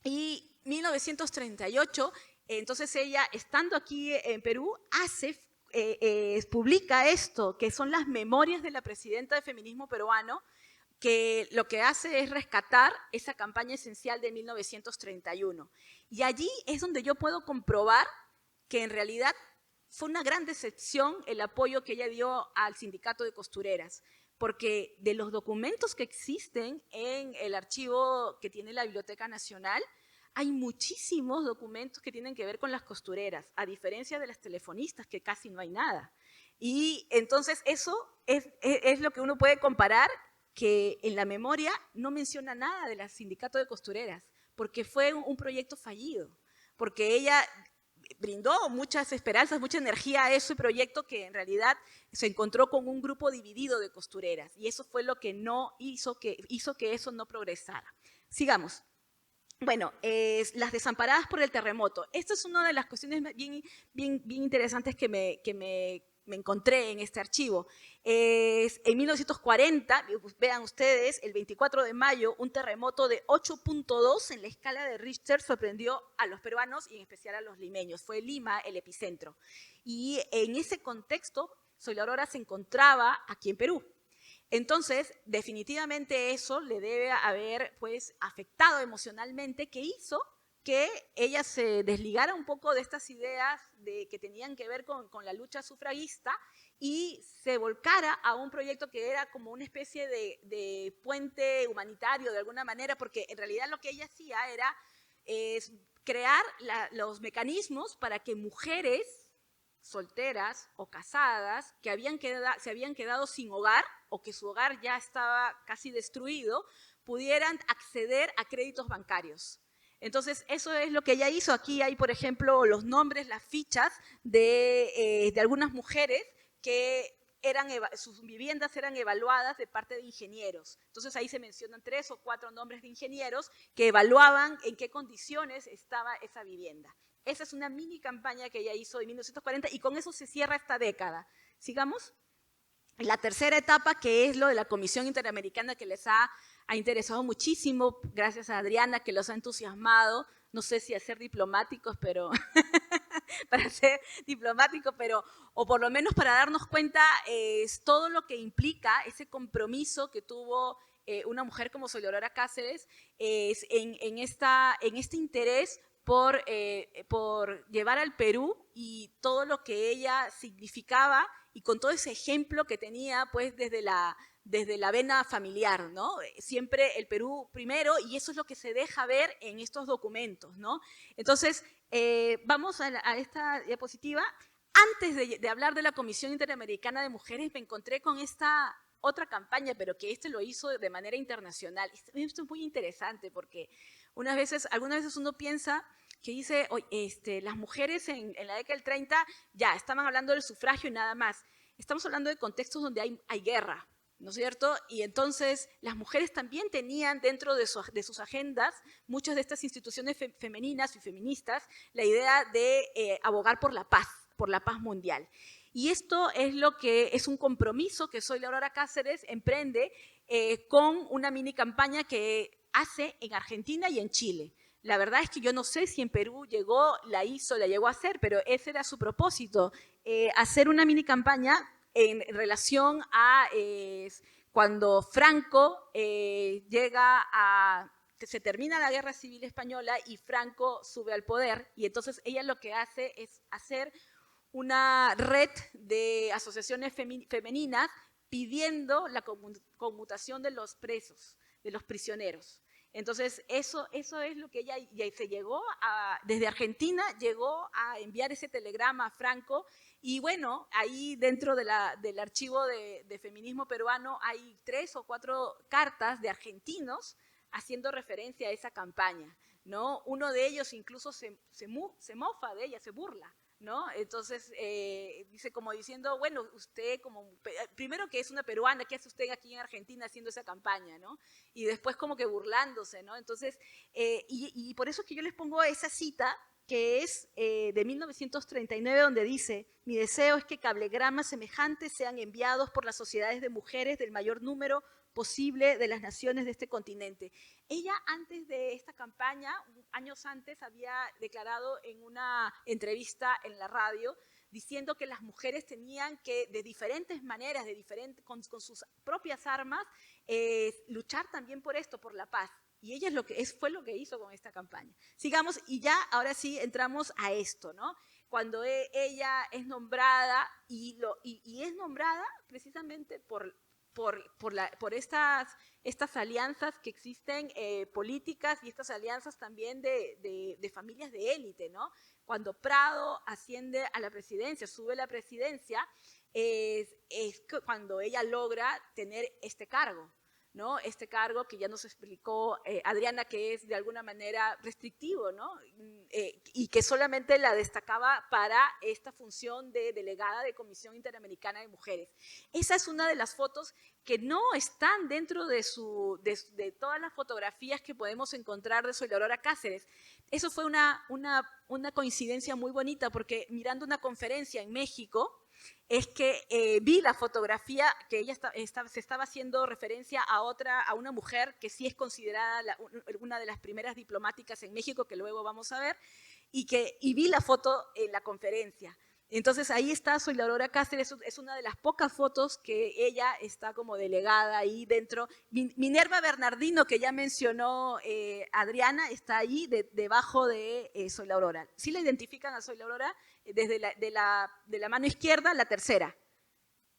Y 1938, entonces ella, estando aquí en Perú, publica esto, que son las memorias de la presidenta de feminismo peruano, que lo que hace es rescatar esa campaña esencial de 1931. Y allí es donde yo puedo comprobar que en realidad fue una gran decepción el apoyo que ella dio al sindicato de costureras, porque de los documentos que existen en el archivo que tiene la Biblioteca Nacional, hay muchísimos documentos que tienen que ver con las costureras, a diferencia de las telefonistas, que casi no hay nada. Y entonces eso es lo que uno puede comparar, que en la memoria no menciona nada del sindicato de costureras, porque fue un proyecto fallido, porque ella brindó muchas esperanzas, mucha energía a ese proyecto, que en realidad se encontró con un grupo dividido de costureras, y eso fue lo que no hizo que eso no progresara. Sigamos. Bueno, las desamparadas por el terremoto. Esta es una de las cuestiones bien interesantes que me encontré en este archivo. En 1940, vean ustedes, el 24 de mayo, un terremoto de 8.2 en la escala de Richter sorprendió a los peruanos y en especial a los limeños. Fue Lima el epicentro. Y en ese contexto, Zoila Aurora se encontraba aquí en Perú. Entonces, definitivamente eso le debe haber pues afectado emocionalmente, que hizo que ella se desligara un poco de estas ideas que tenían que ver con la lucha sufragista y se volcara a un proyecto que era como una especie de puente humanitario de alguna manera, porque en realidad lo que ella hacía era crear los mecanismos para que mujeres solteras o casadas que se habían quedado sin hogar o que su hogar ya estaba casi destruido, pudieran acceder a créditos bancarios. Entonces, eso es lo que ella hizo. Aquí hay, por ejemplo, los nombres, las fichas de algunas mujeres que sus viviendas eran evaluadas de parte de ingenieros. Entonces, ahí se mencionan 3 o 4 nombres de ingenieros que evaluaban en qué condiciones estaba esa vivienda. Esa es una mini campaña que ella hizo en 1940 y con eso se cierra esta década. ¿Sigamos? La tercera etapa, que es lo de la Comisión Interamericana, que les ha interesado muchísimo, gracias a Adriana, que los ha entusiasmado, no sé si a ser diplomáticos, pero para ser diplomáticos, pero, o por lo menos para darnos cuenta todo lo que implica ese compromiso que tuvo una mujer como Soy Aurora Cáceres en este interés por llevar al Perú y todo lo que ella significaba y con todo ese ejemplo que tenía pues desde la vena familiar, ¿no? Siempre el Perú primero, y eso es lo que se deja ver en estos documentos, ¿no? Entonces, vamos a esta diapositiva. Antes de hablar de la Comisión Interamericana de Mujeres, me encontré con esta otra campaña, pero que lo hizo de manera internacional. Esto es muy interesante porque algunas veces uno piensa que dice, las mujeres en la década del 30 ya estaban hablando del sufragio y nada más. Estamos hablando de contextos donde hay guerra, ¿no es cierto? Y entonces las mujeres también tenían dentro de sus agendas, muchas de estas instituciones femeninas y feministas, la idea de abogar por la paz mundial. Y esto es lo que es un compromiso que Soy Aurora Cáceres emprende con una mini campaña que hace en Argentina y en Chile. La verdad es que yo no sé si en Perú la llegó a hacer, pero ese era su propósito, hacer una mini campaña en relación a cuando Franco se termina la Guerra Civil Española y Franco sube al poder, y entonces ella lo que hace es hacer una red de asociaciones femeninas pidiendo la conmutación de los presos, de los prisioneros. Entonces, eso es lo que ella desde Argentina llegó a enviar ese telegrama a Franco, y bueno, ahí dentro del archivo de feminismo peruano hay 3 o 4 cartas de argentinos haciendo referencia a esa campaña, ¿no? Uno de ellos incluso se mofa de ella, se burla, ¿no? Entonces, dice como diciendo, bueno, usted primero que es una peruana, ¿qué hace usted aquí en Argentina haciendo esa campaña, ¿no? Y después como que burlándose, ¿no? Entonces, y por eso es que yo les pongo esa cita, que es de 1939, donde dice: mi deseo es que cablegramas semejantes sean enviados por las sociedades de mujeres del mayor número posible de las naciones de este continente. Ella, antes de esta campaña, años antes, había declarado en una entrevista en la radio, diciendo que las mujeres tenían que, de diferentes maneras, con sus propias armas, luchar también por esto, por la paz. Y ella fue lo que hizo con esta campaña. Sigamos, y ya, ahora sí, entramos a esto, ¿no? Cuando ella es nombrada, y es nombrada precisamente por estas alianzas que existen políticas, y estas alianzas también de familias de élite, ¿no? Cuando Prado asciende a la presidencia, sube a la presidencia, es cuando ella logra tener este cargo, ¿no? Este cargo que ya nos explicó Adriana, que es de alguna manera restrictivo, ¿no? Y que solamente la destacaba para esta función de delegada de Comisión Interamericana de Mujeres. Esa es una de las fotos que no están dentro de todas las fotografías que podemos encontrar de Soy Aurora Cáceres. Eso fue una coincidencia muy bonita, porque mirando una conferencia en México, es que vi la fotografía que ella se estaba haciendo referencia a una mujer que sí es considerada una de las primeras diplomáticas en México, que luego vamos a ver, y vi la foto en la conferencia. Entonces ahí está Soy la Aurora Cáceres, es una de las pocas fotos que ella está como delegada ahí dentro. Minerva Bernardino, que ya mencionó Adriana, está ahí debajo de Soy la Aurora. ¿Sí la identifican a Soy la Aurora? Desde de la mano izquierda, la tercera.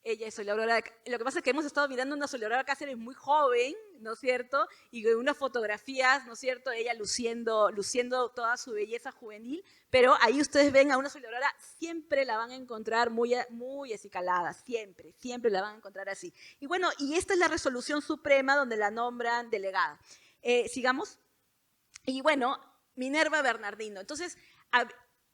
Ella es Soy la Aurora. Lo que pasa es que hemos estado mirando una Soy la Aurora Cáceres muy joven, ¿no es cierto? Y con unas fotografías, ¿no es cierto? Ella luciendo toda su belleza juvenil, pero ahí ustedes ven a una Soy la Aurora, siempre la van a encontrar muy acicalada, siempre la van a encontrar así. Y bueno, y esta es la resolución suprema donde la nombran delegada. Sigamos. Y bueno, Minerva Bernardino. Entonces,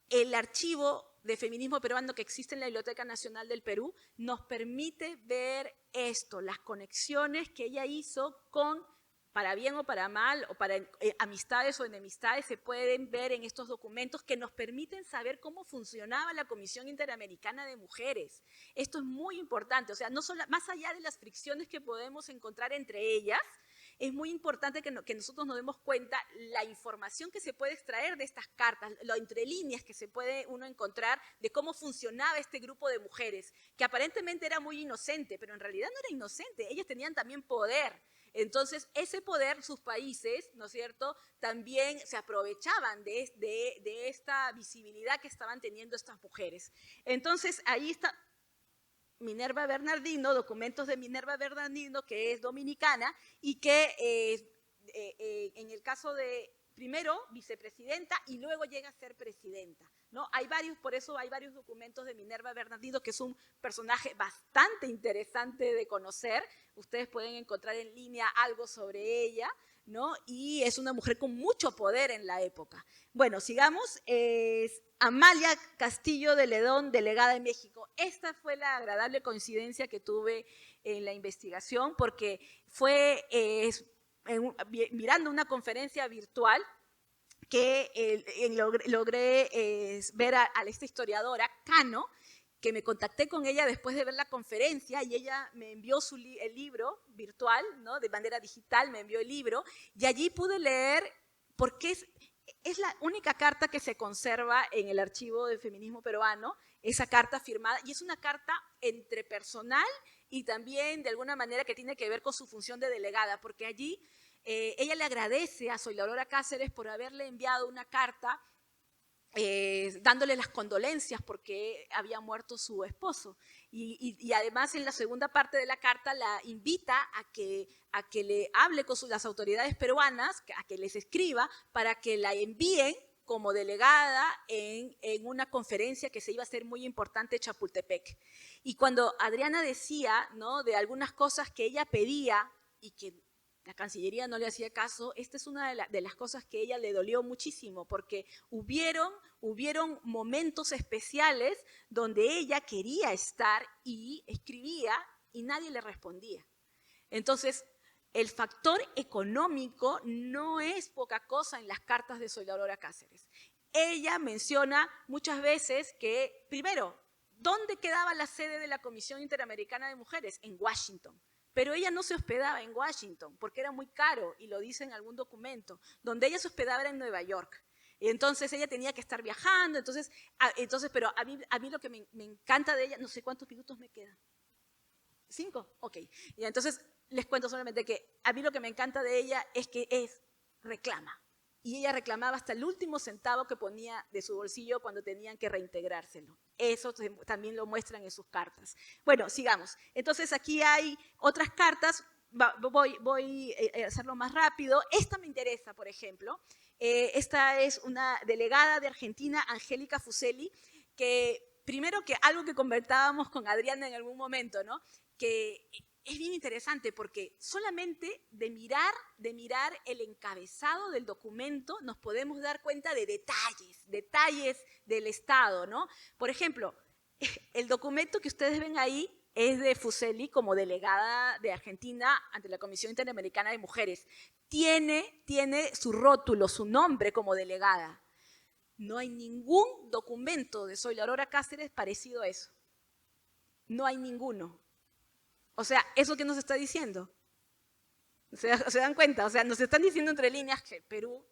el archivo de feminismo peruano que existe en la Biblioteca Nacional del Perú nos permite ver esto, las conexiones que ella hizo con, para bien o para mal, o para amistades o enemistades, se pueden ver en estos documentos que nos permiten saber cómo funcionaba la Comisión Interamericana de Mujeres. Esto es muy importante, o sea, no solo, más allá de las fricciones que podemos encontrar entre ellas, es muy importante que nosotros nos demos cuenta la información que se puede extraer de estas cartas, lo entre líneas que se puede uno encontrar de cómo funcionaba este grupo de mujeres, que aparentemente era muy inocente, pero en realidad no era inocente, ellas tenían también poder. Entonces, ese poder, sus países, ¿no es cierto?, también se aprovechaban de esta visibilidad que estaban teniendo estas mujeres. Entonces, ahí está Minerva Bernardino, documentos de Minerva Bernardino, que es dominicana y que en el caso de, primero, vicepresidenta y luego llega a ser presidenta, ¿no? Hay varios, por eso hay varios documentos de Minerva Bernardino, que es un personaje bastante interesante de conocer. Ustedes pueden encontrar en línea algo sobre ella, ¿no? Y es una mujer con mucho poder en la época. Bueno, sigamos. Amalia Castillo de Ledón, delegada en México. Esta fue la agradable coincidencia que tuve en la investigación, porque fue mirando una conferencia virtual que logré ver a esta historiadora, Cano, que me contacté con ella después de ver la conferencia y ella me envió el libro virtual, ¿no? De manera digital, me envió el libro y allí pude leer por qué es la única carta que se conserva en el archivo del feminismo peruano, esa carta firmada, y es una carta entre personal y también de alguna manera que tiene que ver con su función de delegada, porque allí ella le agradece a Soy la Aurora Cáceres por haberle enviado una carta dándole las condolencias porque había muerto su esposo. Y además en la segunda parte de la carta la invita a que le hable con las autoridades peruanas, a que les escriba para que la envíen como delegada en una conferencia que se iba a hacer muy importante en Chapultepec. Y cuando Adriana decía, ¿no?, de algunas cosas que ella pedía y que la Cancillería no le hacía caso, esta es una de las cosas que a ella le dolió muchísimo, porque hubieron momentos especiales donde ella quería estar y escribía y nadie le respondía. Entonces, el factor económico no es poca cosa en las cartas de Soy la Aurora Cáceres. Ella menciona muchas veces que, primero, ¿dónde quedaba la sede de la Comisión Interamericana de Mujeres? En Washington. Pero ella no se hospedaba en Washington porque era muy caro, y lo dice en algún documento. Donde ella se hospedaba era en Nueva York. Entonces ella tenía que estar viajando, pero a mí lo que me encanta de ella, no sé cuántos minutos me quedan. 5, ok. Y entonces les cuento solamente que a mí lo que me encanta de ella es que reclama. Y ella reclamaba hasta el último centavo que ponía de su bolsillo cuando tenían que reintegrárselo. Eso también lo muestran en sus cartas. Bueno, sigamos. Entonces aquí hay otras cartas. Voy a hacerlo más rápido. Esta me interesa, por ejemplo. Esta es una delegada de Argentina, Angélica Fuseli, que primero que algo que conversábamos con Adriana en algún momento, ¿no?, que es bien interesante porque solamente de mirar el encabezado del documento nos podemos dar cuenta de detalles del Estado, ¿no? Por ejemplo, el documento que ustedes ven ahí es de Fuseli como delegada de Argentina ante la Comisión Interamericana de Mujeres. Tiene su rótulo, su nombre como delegada. No hay ningún documento de Soy la Aurora Cáceres parecido a eso. No hay ninguno. O sea, ¿eso qué nos está diciendo? ¿Se dan cuenta? O sea, nos están diciendo entre líneas que Perú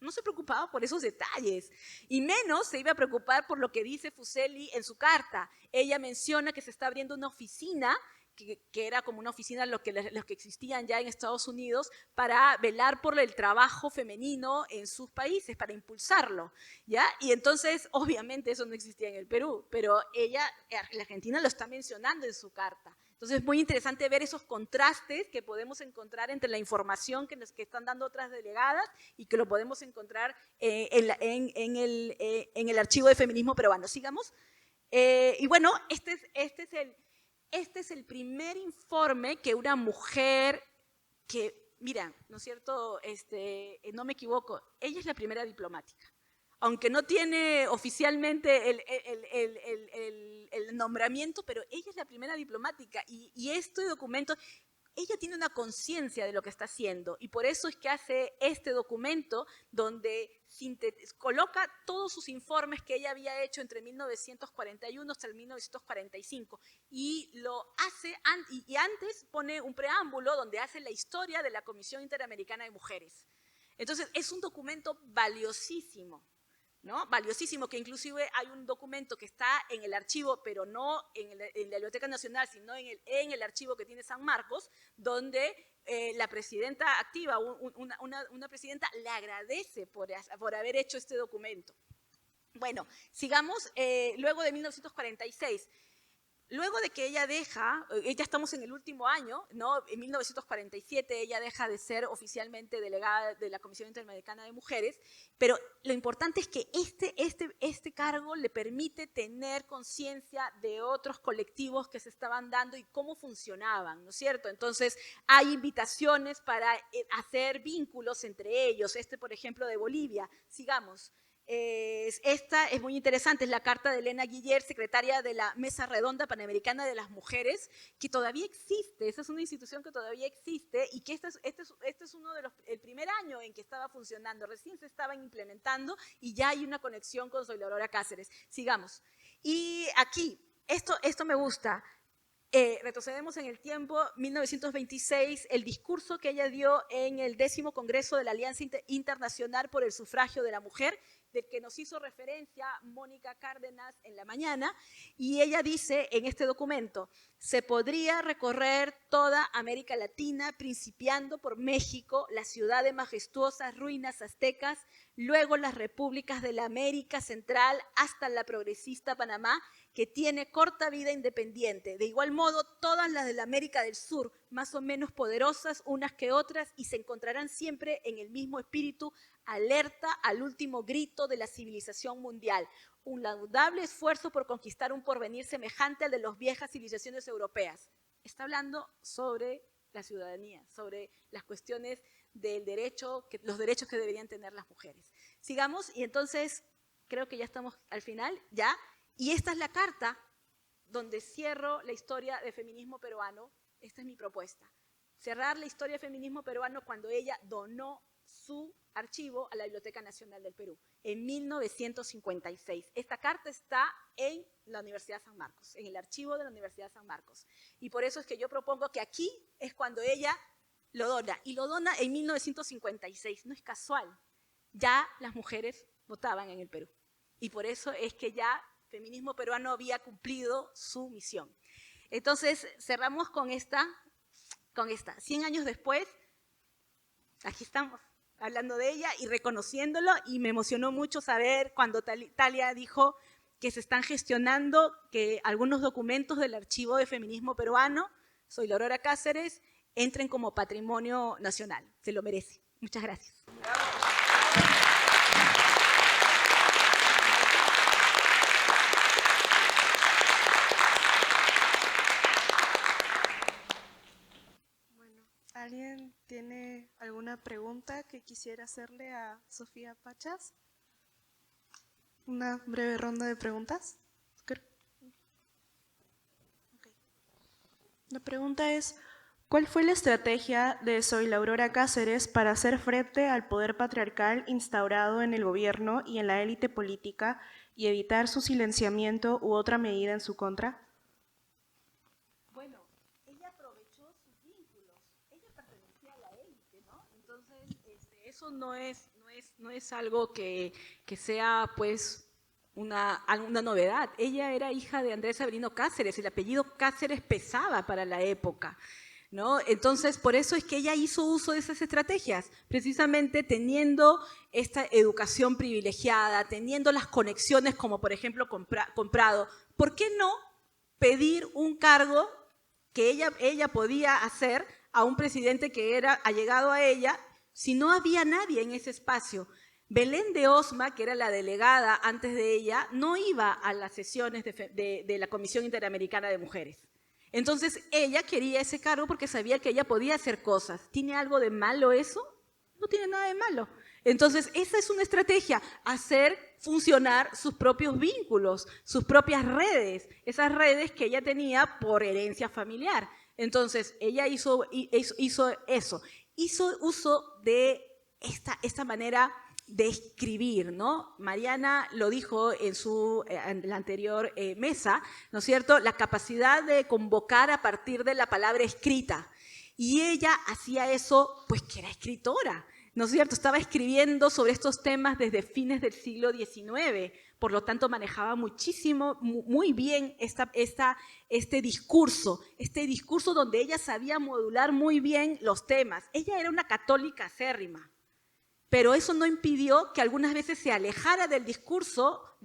No se preocupaba por esos detalles, y menos se iba a preocupar por lo que dice Fuseli en su carta. Ella menciona que se está abriendo una oficina, que era como una oficina los que existían ya en Estados Unidos, para velar por el trabajo femenino en sus países, para impulsarlo, ¿ya? Y entonces, obviamente, eso no existía en el Perú, pero la Argentina lo está mencionando en su carta. Entonces, es muy interesante ver esos contrastes que podemos encontrar entre la información que están dando otras delegadas y que lo podemos encontrar en el archivo de feminismo peruano. Sigamos. Y bueno, este es el primer informe que una mujer que, mira, ¿no es cierto? No me equivoco, ella es la primera diplomática. Aunque no tiene oficialmente el nombramiento, pero ella es la primera diplomática. Y este documento, ella tiene una conciencia de lo que está haciendo, y por eso es que hace este documento donde coloca todos sus informes que ella había hecho entre 1941 hasta el 1945, y lo hace, y antes pone un preámbulo donde hace la historia de la Comisión Interamericana de Mujeres. Entonces, es un documento valiosísimo, ¿no? Valiosísimo, que inclusive hay un documento que está en el archivo, pero no en la Biblioteca Nacional, sino en el archivo que tiene San Marcos, donde la presidenta activa, una presidenta, le agradece por haber hecho este documento. Bueno, sigamos. Luego de 1946, luego de que ella ya estamos en el último año, ¿no? En 1947 ella deja de ser oficialmente delegada de la Comisión Interamericana de Mujeres, pero lo importante es que este cargo le permite tener conciencia de otros colectivos que se estaban dando y cómo funcionaban, ¿no es cierto? Entonces, hay invitaciones para hacer vínculos entre ellos. Por ejemplo, de Bolivia. Sigamos. Esta es muy interesante, es la carta de Elena Guiller, secretaria de la Mesa Redonda Panamericana de las Mujeres, que todavía existe. Esa es una institución que todavía existe, y que este es el primer año en que estaba funcionando, recién se estaban implementando, y ya hay una conexión con Zoila Aurora Cáceres. Sigamos. Y aquí, esto me gusta. Retrocedemos en el tiempo, 1926, el discurso que ella dio en el 10º Congreso de la Alianza Internacional por el Sufragio de la Mujer, del que nos hizo referencia Mónica Cárdenas en la mañana, y ella dice en este documento: se podría recorrer toda América Latina, principiando por México, la ciudad de majestuosas ruinas aztecas, luego las repúblicas de la América Central, hasta la progresista Panamá, que tiene corta vida independiente. De igual modo, todas las de la América del Sur, más o menos poderosas unas que otras, y se encontrarán siempre en el mismo espíritu, alerta al último grito de la civilización mundial. Un laudable esfuerzo por conquistar un porvenir semejante al de las viejas civilizaciones europeas. Está hablando sobre la ciudadanía, sobre las cuestiones del derecho, los derechos que deberían tener las mujeres. Sigamos, y entonces creo que ya estamos al final, ya. Y esta es la carta donde cierro la historia del feminismo peruano. Esta es mi propuesta. Cerrar la historia del feminismo peruano cuando ella donó su archivo a la Biblioteca Nacional del Perú en 1956. Esta carta está en la Universidad San Marcos, en el archivo de la Universidad San Marcos. Y por eso es que yo propongo que aquí es cuando ella lo dona. Y lo dona en 1956. No es casual. Ya las mujeres votaban en el Perú. Y por eso es que ya el feminismo peruano había cumplido su misión. Entonces, cerramos con esta. 100 años después, aquí estamos, hablando de ella y reconociéndolo, y me emocionó mucho saber cuando Talia dijo que se están gestionando que algunos documentos del archivo de feminismo peruano, Zoila Aurora Cáceres, entren como patrimonio nacional. Se lo merece. Muchas gracias. ¿Alguien tiene alguna pregunta que quisiera hacerle a Sofía Pachas? Una breve ronda de preguntas. Okay. La pregunta es: ¿cuál fue la estrategia de Zoila Aurora Cáceres para hacer frente al poder patriarcal instaurado en el gobierno y en la élite política y evitar su silenciamiento u otra medida en su contra? Bueno, ella aprovechó sus vínculos. Ella pertenecía a la élite, ¿no? Entonces, eso no es no es algo que sea pues una novedad. Ella era hija de Andrés Avelino Cáceres, el apellido Cáceres pesaba para la época, ¿no? Entonces, por eso es que ella hizo uso de esas estrategias, precisamente teniendo esta educación privilegiada, teniendo las conexiones como por ejemplo comprado. ¿Por qué no pedir un cargo que ella podía hacer a un presidente que era allegado a ella si no había nadie en ese espacio? Belén de Osma, que era la delegada antes de ella, no iba a las sesiones de la Comisión Interamericana de Mujeres. Entonces, ella quería ese cargo porque sabía que ella podía hacer cosas. ¿Tiene algo de malo eso? No tiene nada de malo. Entonces, esa es una estrategia, hacer funcionar sus propios vínculos, sus propias redes, esas redes que ella tenía por herencia familiar. Entonces, ella hizo eso, hizo uso de esta manera de escribir, ¿no? Mariana lo dijo en la anterior mesa, ¿no es cierto? La capacidad de convocar a partir de la palabra escrita. Y ella hacía eso, pues que era escritora, ¿no es cierto? Estaba escribiendo sobre estos temas desde fines del siglo XIX, por lo tanto manejaba muchísimo, muy bien este discurso donde ella sabía modular muy bien los temas. Ella era una católica acérrima, pero eso no impidió que algunas veces se alejara del discurso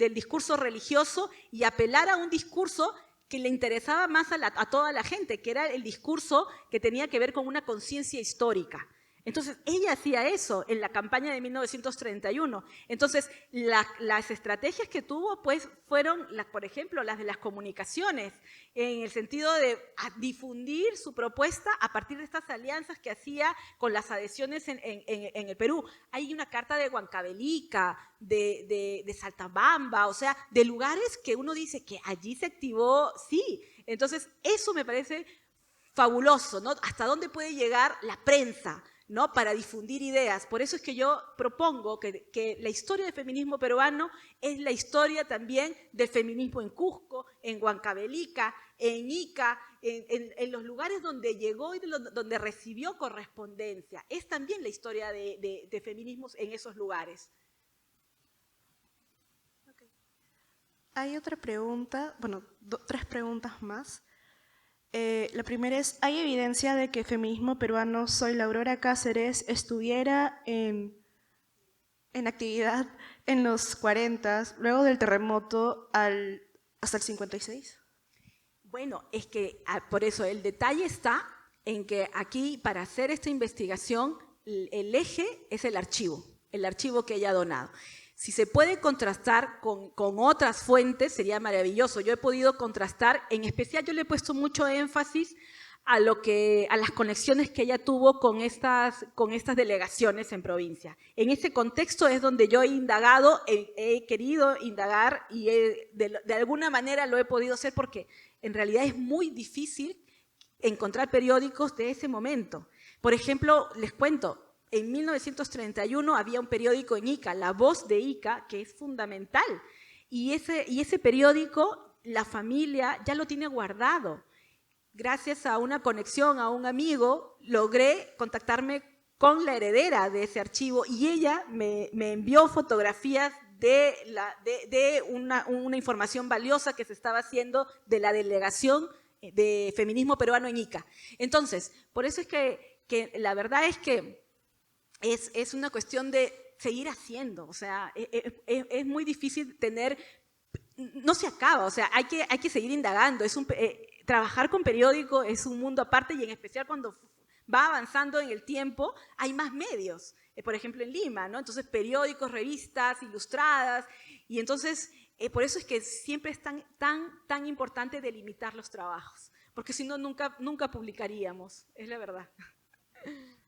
religioso y apelara a un discurso que le interesaba más a toda la gente, que era el discurso que tenía que ver con una conciencia histórica. Entonces, ella hacía eso en la campaña de 1931. Entonces, las estrategias que tuvo, pues, fueron, por ejemplo, las de las comunicaciones, en el sentido de difundir su propuesta a partir de estas alianzas que hacía con las adhesiones en el Perú. Hay una carta de Huancavelica, de Saltabamba, o sea, de lugares que uno dice que allí se activó, sí. Entonces, eso me parece fabuloso, ¿no? Hasta dónde puede llegar la prensa, ¿no? Para difundir ideas. Por eso es que yo propongo que la historia del feminismo peruano es la historia también del feminismo en Cusco, en Huancavelica, en Ica, en los lugares donde llegó y donde recibió correspondencia. Es también la historia de feminismos en esos lugares. Okay. Hay otra pregunta, bueno, 3 preguntas más. La primera es, ¿hay evidencia de que el feminismo peruano Zoila Aurora Cáceres estuviera en actividad en los 40, luego del terremoto hasta el 56? Bueno, es que por eso el detalle está en que aquí, para hacer esta investigación, el eje es el archivo que ella ha donado. Si se puede contrastar con otras fuentes, sería maravilloso. Yo he podido contrastar, en especial yo le he puesto mucho énfasis a las conexiones que ella tuvo con estas delegaciones en provincia. En ese contexto es donde yo he indagado, he querido indagar y de alguna manera lo he podido hacer porque en realidad es muy difícil encontrar periódicos de ese momento. Por ejemplo, les cuento, en 1931 había un periódico en Ica, La Voz de Ica, que es fundamental. Y ese periódico, la familia ya lo tiene guardado. Gracias a una conexión, a un amigo, logré contactarme con la heredera de ese archivo y ella me envió fotografías de una información valiosa que se estaba haciendo de la delegación de feminismo peruano en Ica. Entonces, por eso es que la verdad es que es una cuestión de seguir haciendo, o sea, es muy difícil no se acaba, o sea, hay que seguir indagando, trabajar con periódico es un mundo aparte y en especial cuando va avanzando en el tiempo hay más medios, por ejemplo en Lima, ¿no? Entonces periódicos, revistas, ilustradas, y entonces por eso es que siempre es tan importante delimitar los trabajos, porque si no nunca publicaríamos, es la verdad.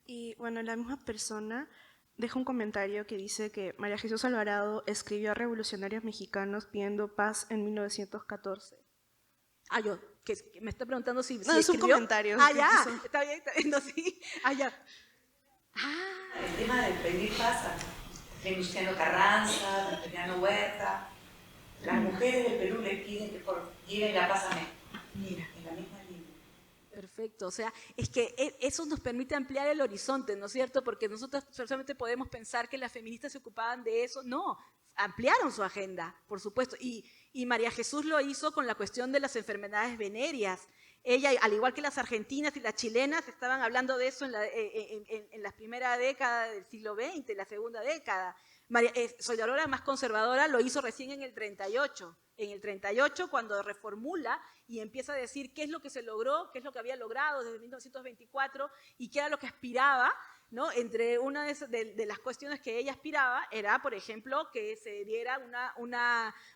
Y bueno, la misma persona deja un comentario que dice que María Jesús Alvarado escribió a revolucionarios mexicanos pidiendo paz en 1914. Que me está preguntando si No, escribió. es un comentario. Ya, está bien, no, sí, ya. El tema de pedir paz, Venustiano Carranza, Venustiano Huerta, las mujeres del Perú le piden que lleven la paz a México. Mira, en la misma línea. Perfecto. Perfecto, o sea, es que eso nos permite ampliar el horizonte, ¿no es cierto? Porque nosotros solamente podemos pensar que las feministas se ocupaban de eso. No, ampliaron su agenda, por supuesto, y María Jesús lo hizo con la cuestión de las enfermedades venéreas. Ella, al igual que las argentinas y las chilenas, estaban hablando de eso en la primera década del siglo XX, la segunda década. Soy Aurora, más conservadora, lo hizo recién en el 38. En el 38, cuando reformula y empieza a decir qué es lo que se logró, qué es lo que había logrado desde 1924 y qué era lo que aspiraba, ¿no? Entre una de las cuestiones que ella aspiraba era, por ejemplo, que se diera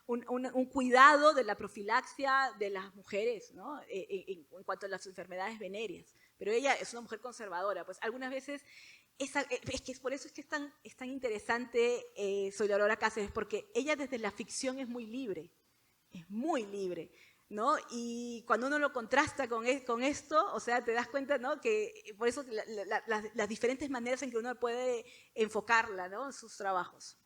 un cuidado de la profilaxia de las mujeres, ¿no? En cuanto a las enfermedades venéreas. Pero ella es una mujer conservadora, pues algunas veces es que por eso es que es tan interesante Soy Aurora Cáceres, porque ella desde la ficción es muy libre, ¿no? Y cuando uno lo contrasta con esto, o sea, te das cuenta, ¿no? Que por eso las diferentes maneras en que uno puede enfocarla, ¿no? En sus trabajos.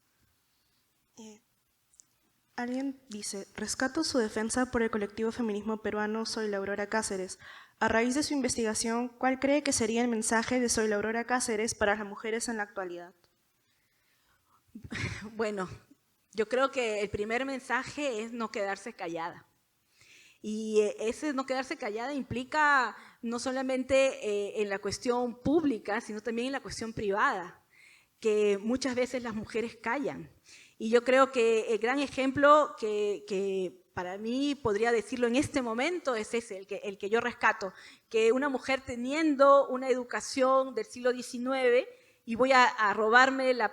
Alguien dice, rescato su defensa por el colectivo feminismo peruano Soy Aurora Cáceres. A raíz de su investigación, ¿cuál cree que sería el mensaje de Soy Aurora Cáceres para las mujeres en la actualidad? Bueno, yo creo que el primer mensaje es no quedarse callada. Y ese no quedarse callada implica no solamente en la cuestión pública, sino también en la cuestión privada, que muchas veces las mujeres callan. Y yo creo que el gran ejemplo que para mí podría decirlo en este momento es ese, el que yo rescato, que una mujer teniendo una educación del siglo XIX, y voy a robarme la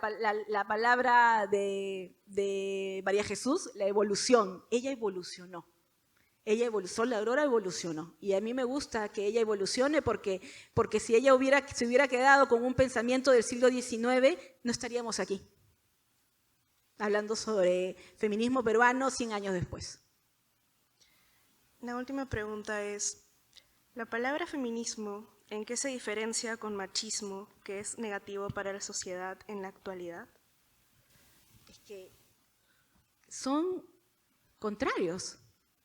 palabra de María Jesús, la evolución. Ella evolucionó. Soy Aurora evolucionó. Y a mí me gusta que ella evolucione porque si ella se hubiera quedado con un pensamiento del siglo XIX, no estaríamos aquí, hablando sobre feminismo peruano 100 años después. La última pregunta es, ¿la palabra feminismo en qué se diferencia con machismo, que es negativo para la sociedad en la actualidad? Es que son contrarios,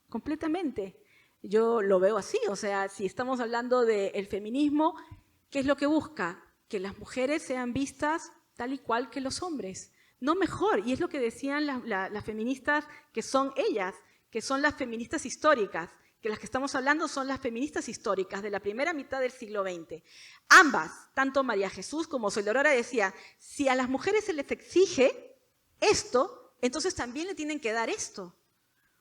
completamente. Yo lo veo así, o sea, si estamos hablando del feminismo, ¿qué es lo que busca? Que las mujeres sean vistas tal y cual que los hombres, no mejor, y es lo que decían las feministas que son ellas, que son las feministas históricas, que las que estamos hablando son las feministas históricas de la primera mitad del siglo XX. Ambas, tanto María Jesús como Soy Aurora decía, si a las mujeres se les exige esto, entonces también le tienen que dar esto.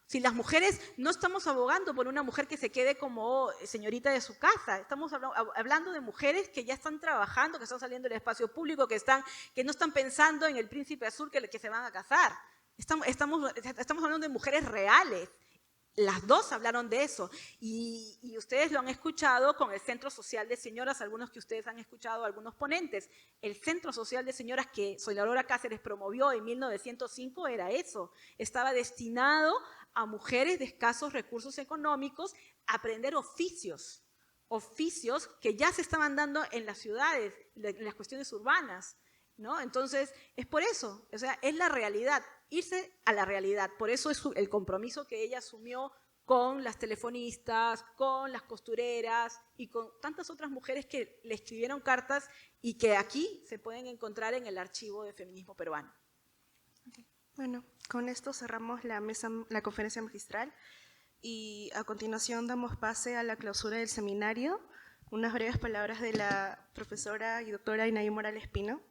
Si las mujeres, no estamos abogando por una mujer que se quede como señorita de su casa, estamos hablando de mujeres que ya están trabajando, que están saliendo del espacio público, que no están pensando en el príncipe azul que se van a casar. Estamos hablando de mujeres reales. Las dos hablaron de eso y ustedes lo han escuchado con el Centro Social de Señoras, algunos que ustedes han escuchado, algunos ponentes. El Centro Social de Señoras que Soy Aurora Cáceres promovió en 1905 era eso, estaba destinado a mujeres de escasos recursos económicos a aprender oficios que ya se estaban dando en las ciudades, en las cuestiones urbanas, ¿no? Entonces, es por eso, o sea, es la realidad, irse a la realidad. Por eso es el compromiso que ella asumió con las telefonistas, con las costureras y con tantas otras mujeres que le escribieron cartas y que aquí se pueden encontrar en el archivo de Feminismo Peruano. Okay. Bueno, con esto cerramos la conferencia magistral y a continuación damos pase a la clausura del seminario. Unas breves palabras de la profesora y doctora Inaí Morales Pino.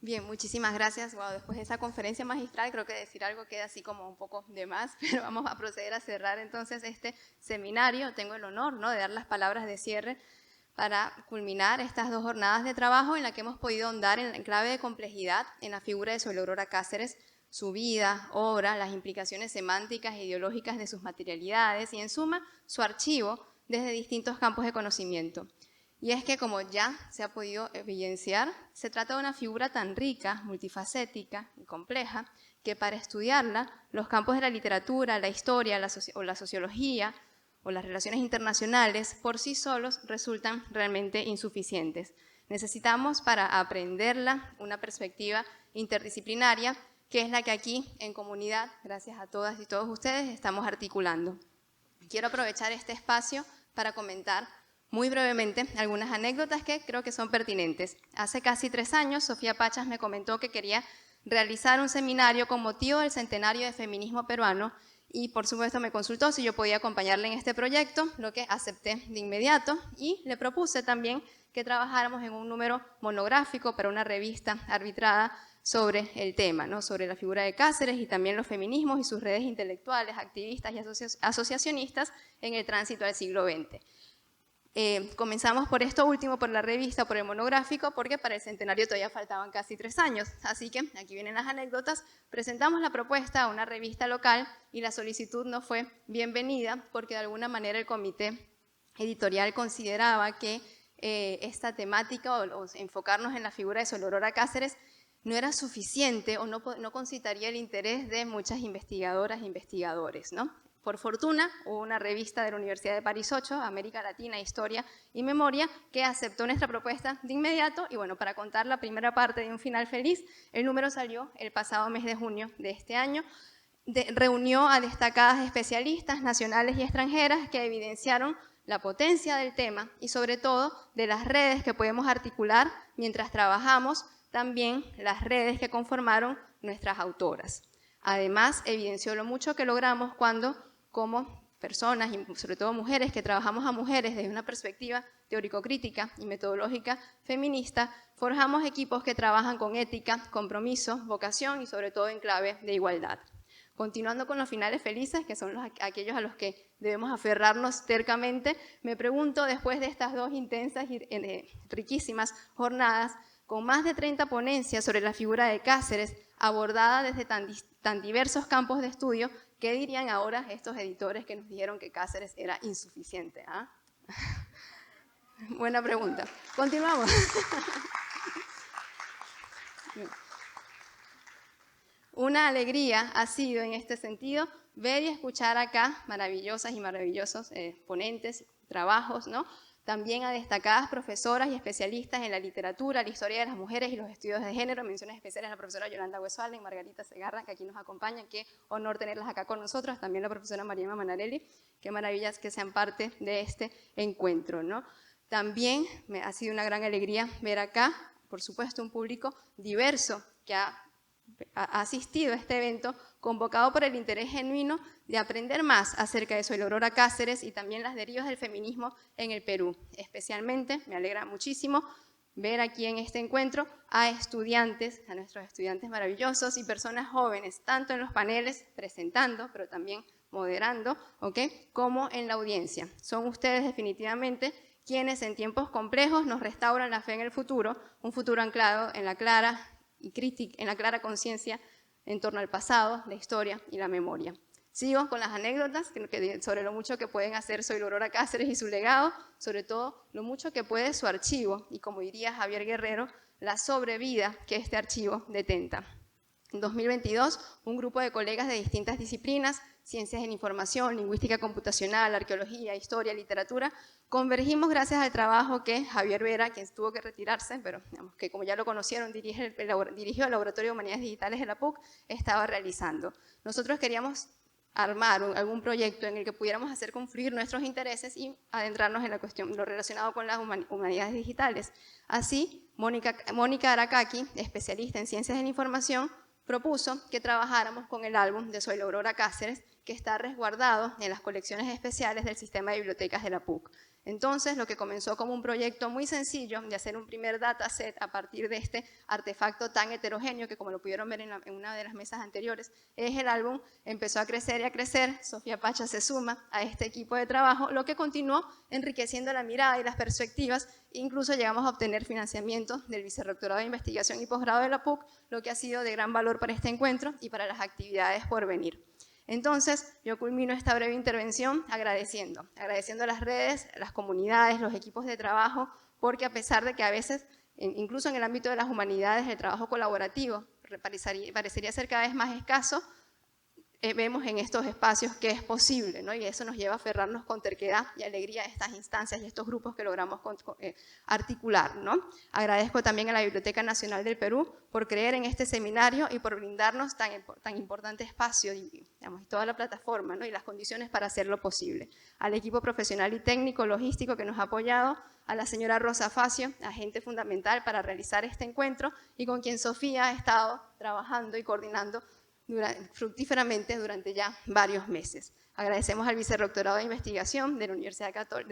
Bien, muchísimas gracias. Wow, después de esa conferencia magistral creo que decir algo queda así como un poco de más, pero vamos a proceder a cerrar entonces este seminario. Tengo el honor, ¿no?, de dar las palabras de cierre para culminar estas 2 jornadas de trabajo en las que hemos podido ahondar en clave de complejidad en la figura de Soy Aurora Cáceres, su vida, obra, las implicaciones semánticas e ideológicas de sus materialidades y, en suma, su archivo desde distintos campos de conocimiento. Y es que, como ya se ha podido evidenciar, se trata de una figura tan rica, multifacética y compleja, que para estudiarla, los campos de la literatura, la historia o la sociología o las relaciones internacionales por sí solos resultan realmente insuficientes. Necesitamos para aprenderla una perspectiva interdisciplinaria, que es la que aquí en comunidad, gracias a todas y todos ustedes, estamos articulando. Quiero aprovechar este espacio para comentar muy brevemente algunas anécdotas que creo que son pertinentes. Hace casi 3 años, Sofía Pachas me comentó que quería realizar un seminario con motivo del centenario de feminismo peruano y, por supuesto, me consultó si yo podía acompañarle en este proyecto, lo que acepté de inmediato, y le propuse también que trabajáramos en un número monográfico para una revista arbitrada sobre el tema, ¿no? Sobre la figura de Cáceres y también los feminismos y sus redes intelectuales, activistas y asociacionistas en el tránsito al siglo XX. Comenzamos por esto último, por la revista, por el monográfico, porque para el centenario todavía faltaban casi 3 años. Así que aquí vienen las anécdotas. Presentamos la propuesta a una revista local y la solicitud no fue bienvenida porque de alguna manera el comité editorial consideraba que esta temática o enfocarnos en la figura de Soy la Aurora Cáceres no era suficiente o no concitaría el interés de muchas investigadoras e investigadores, ¿no? Por fortuna, hubo una revista de la Universidad de París 8, América Latina, Historia y Memoria, que aceptó nuestra propuesta de inmediato. Y bueno, para contar la primera parte de un final feliz, el número salió el pasado mes de junio de este año. Reunió a destacadas especialistas nacionales y extranjeras que evidenciaron la potencia del tema y sobre todo de las redes que podemos articular mientras trabajamos, también las redes que conformaron nuestras autoras. Además, evidenció lo mucho que logramos cuando, como personas y sobre todo mujeres que trabajamos a mujeres desde una perspectiva teórico-crítica y metodológica feminista, forjamos equipos que trabajan con ética, compromiso, vocación y sobre todo en clave de igualdad. Continuando con los finales felices, que son aquellos a los que debemos aferrarnos tercamente, me pregunto, después de estas 2 intensas y riquísimas jornadas, con más de 30 ponencias sobre la figura de Cáceres, abordada desde tan diversos campos de estudio, ¿qué dirían ahora estos editores que nos dijeron que Cáceres era insuficiente? ¿Ah? Buena pregunta. Continuamos. Una alegría ha sido en este sentido ver y escuchar acá maravillosas y maravillosos ponentes, trabajos, ¿no? También a destacadas profesoras y especialistas en la literatura, la historia de las mujeres y los estudios de género. Menciones especiales a la profesora Yolanda Huesualda y Margarita Segarra, que aquí nos acompañan. Qué honor tenerlas acá con nosotros. También la profesora Mariema Manarelli. Qué maravillas que sean parte de este encuentro, ¿no? También me ha sido una gran alegría ver acá, por supuesto, un público diverso que ha asistido a este evento, convocado por el interés genuino de aprender más acerca de Soy la Aurora Cáceres y también las derivas del feminismo en el Perú. Especialmente, me alegra muchísimo ver aquí en este encuentro a estudiantes, a nuestros estudiantes maravillosos y personas jóvenes, tanto en los paneles presentando, pero también moderando, ¿okay?, como en la audiencia. Son ustedes definitivamente quienes en tiempos complejos nos restauran la fe en el futuro, un futuro anclado en la clara conciencia en torno al pasado, la historia y la memoria. Sigo con las anécdotas sobre lo mucho que pueden hacer Soy la Aurora Cáceres y su legado, sobre todo lo mucho que puede su archivo y, como diría Javier Guerrero, la sobrevida que este archivo detenta. En 2022, un grupo de colegas de distintas disciplinas, ciencias de la información, lingüística computacional, arqueología, historia, literatura, convergimos gracias al trabajo que Javier Vera, quien tuvo que retirarse, pero digamos, que como ya lo conocieron, dirigió el Laboratorio de Humanidades Digitales de la PUC, estaba realizando. Nosotros queríamos armar algún proyecto en el que pudiéramos hacer confluir nuestros intereses y adentrarnos en la cuestión, lo relacionado con las humanidades digitales. Así, Mónica Aracaki, especialista en ciencias de la información, propuso que trabajáramos con el álbum de Soy la Aurora Cáceres, que está resguardado en las colecciones especiales del Sistema de Bibliotecas de la PUC. Entonces, lo que comenzó como un proyecto muy sencillo de hacer un primer dataset a partir de este artefacto tan heterogéneo que, como lo pudieron ver en una de las mesas anteriores, es el álbum, empezó a crecer y a crecer. Sofía Pacha se suma a este equipo de trabajo, lo que continuó enriqueciendo la mirada y las perspectivas. Incluso llegamos a obtener financiamiento del Vicerrectorado de Investigación y Posgrado de la PUC, lo que ha sido de gran valor para este encuentro y para las actividades por venir. Entonces, yo culmino esta breve intervención agradeciendo a las redes, las comunidades, los equipos de trabajo, porque a pesar de que a veces, incluso en el ámbito de las humanidades, el trabajo colaborativo parecería ser cada vez más escaso, vemos en estos espacios que es posible, ¿no? Y eso nos lleva a aferrarnos con terquedad y alegría a estas instancias y estos grupos que logramos articular, ¿no? Agradezco también a la Biblioteca Nacional del Perú por creer en este seminario y por brindarnos tan importante espacio y, digamos, toda la plataforma, ¿no? Y las condiciones para hacerlo posible. Al equipo profesional y técnico, logístico que nos ha apoyado, a la señora Rosa Facio, agente fundamental para realizar este encuentro y con quien Sofía ha estado trabajando y coordinando fructíferamente durante ya varios meses. Agradecemos al Vicerrectorado de Investigación de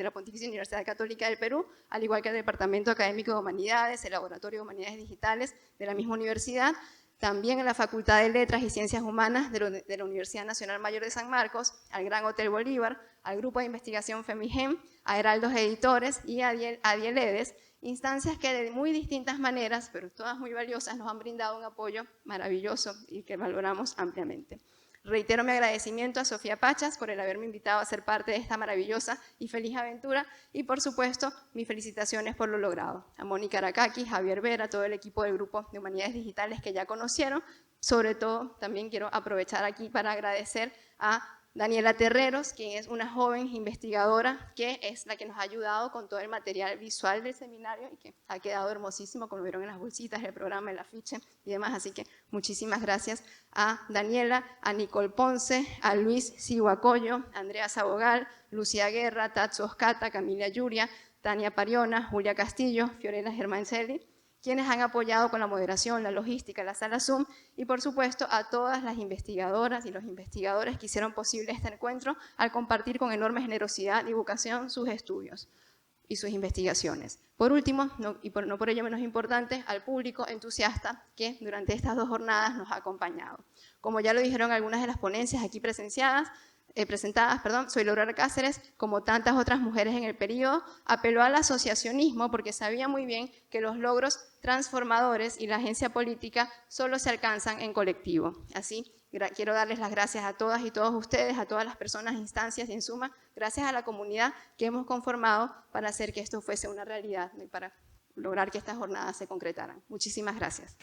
la Pontificia Universidad Católica del Perú, al igual que al Departamento Académico de Humanidades, el Laboratorio de Humanidades Digitales de la misma universidad, también a la Facultad de Letras y Ciencias Humanas de la Universidad Nacional Mayor de San Marcos, al Gran Hotel Bolívar, al Grupo de Investigación FEMIGEM, a Heraldos Editores y a Dieledes, instancias que de muy distintas maneras, pero todas muy valiosas, nos han brindado un apoyo maravilloso y que valoramos ampliamente. Reitero mi agradecimiento a Sofía Pachas por el haberme invitado a ser parte de esta maravillosa y feliz aventura y, por supuesto, mis felicitaciones por lo logrado. A Mónica Aracaki, Javier Vera, a todo el equipo del Grupo de Humanidades Digitales que ya conocieron. Sobre todo, también quiero aprovechar aquí para agradecer a Daniela Terreros, quien es una joven investigadora que es la que nos ha ayudado con todo el material visual del seminario y que ha quedado hermosísimo, como vieron en las bolsitas, el programa, el afiche y demás. Así que muchísimas gracias a Daniela, a Nicole Ponce, a Luis Siguacoyo, a Andrea Sabogal, Lucía Guerra, Tatsu Oscata, Camila Yuria, Tania Pariona, Julia Castillo, Fiorella Germancelli, quienes han apoyado con la moderación, la logística, la sala Zoom y, por supuesto, a todas las investigadoras y los investigadores que hicieron posible este encuentro al compartir con enorme generosidad y vocación sus estudios y sus investigaciones. Por último, no por ello menos importante, al público entusiasta que durante estas 2 jornadas nos ha acompañado. Como ya lo dijeron algunas de las ponencias aquí presentadas, Zoila Aurora Cáceres, como tantas otras mujeres en el periodo, apeló al asociacionismo porque sabía muy bien que los logros transformadores y la agencia política solo se alcanzan en colectivo. Así, quiero darles las gracias a todas y todos ustedes, a todas las personas, instancias y, en suma, gracias a la comunidad que hemos conformado para hacer que esto fuese una realidad y para lograr que estas jornadas se concretaran. Muchísimas gracias.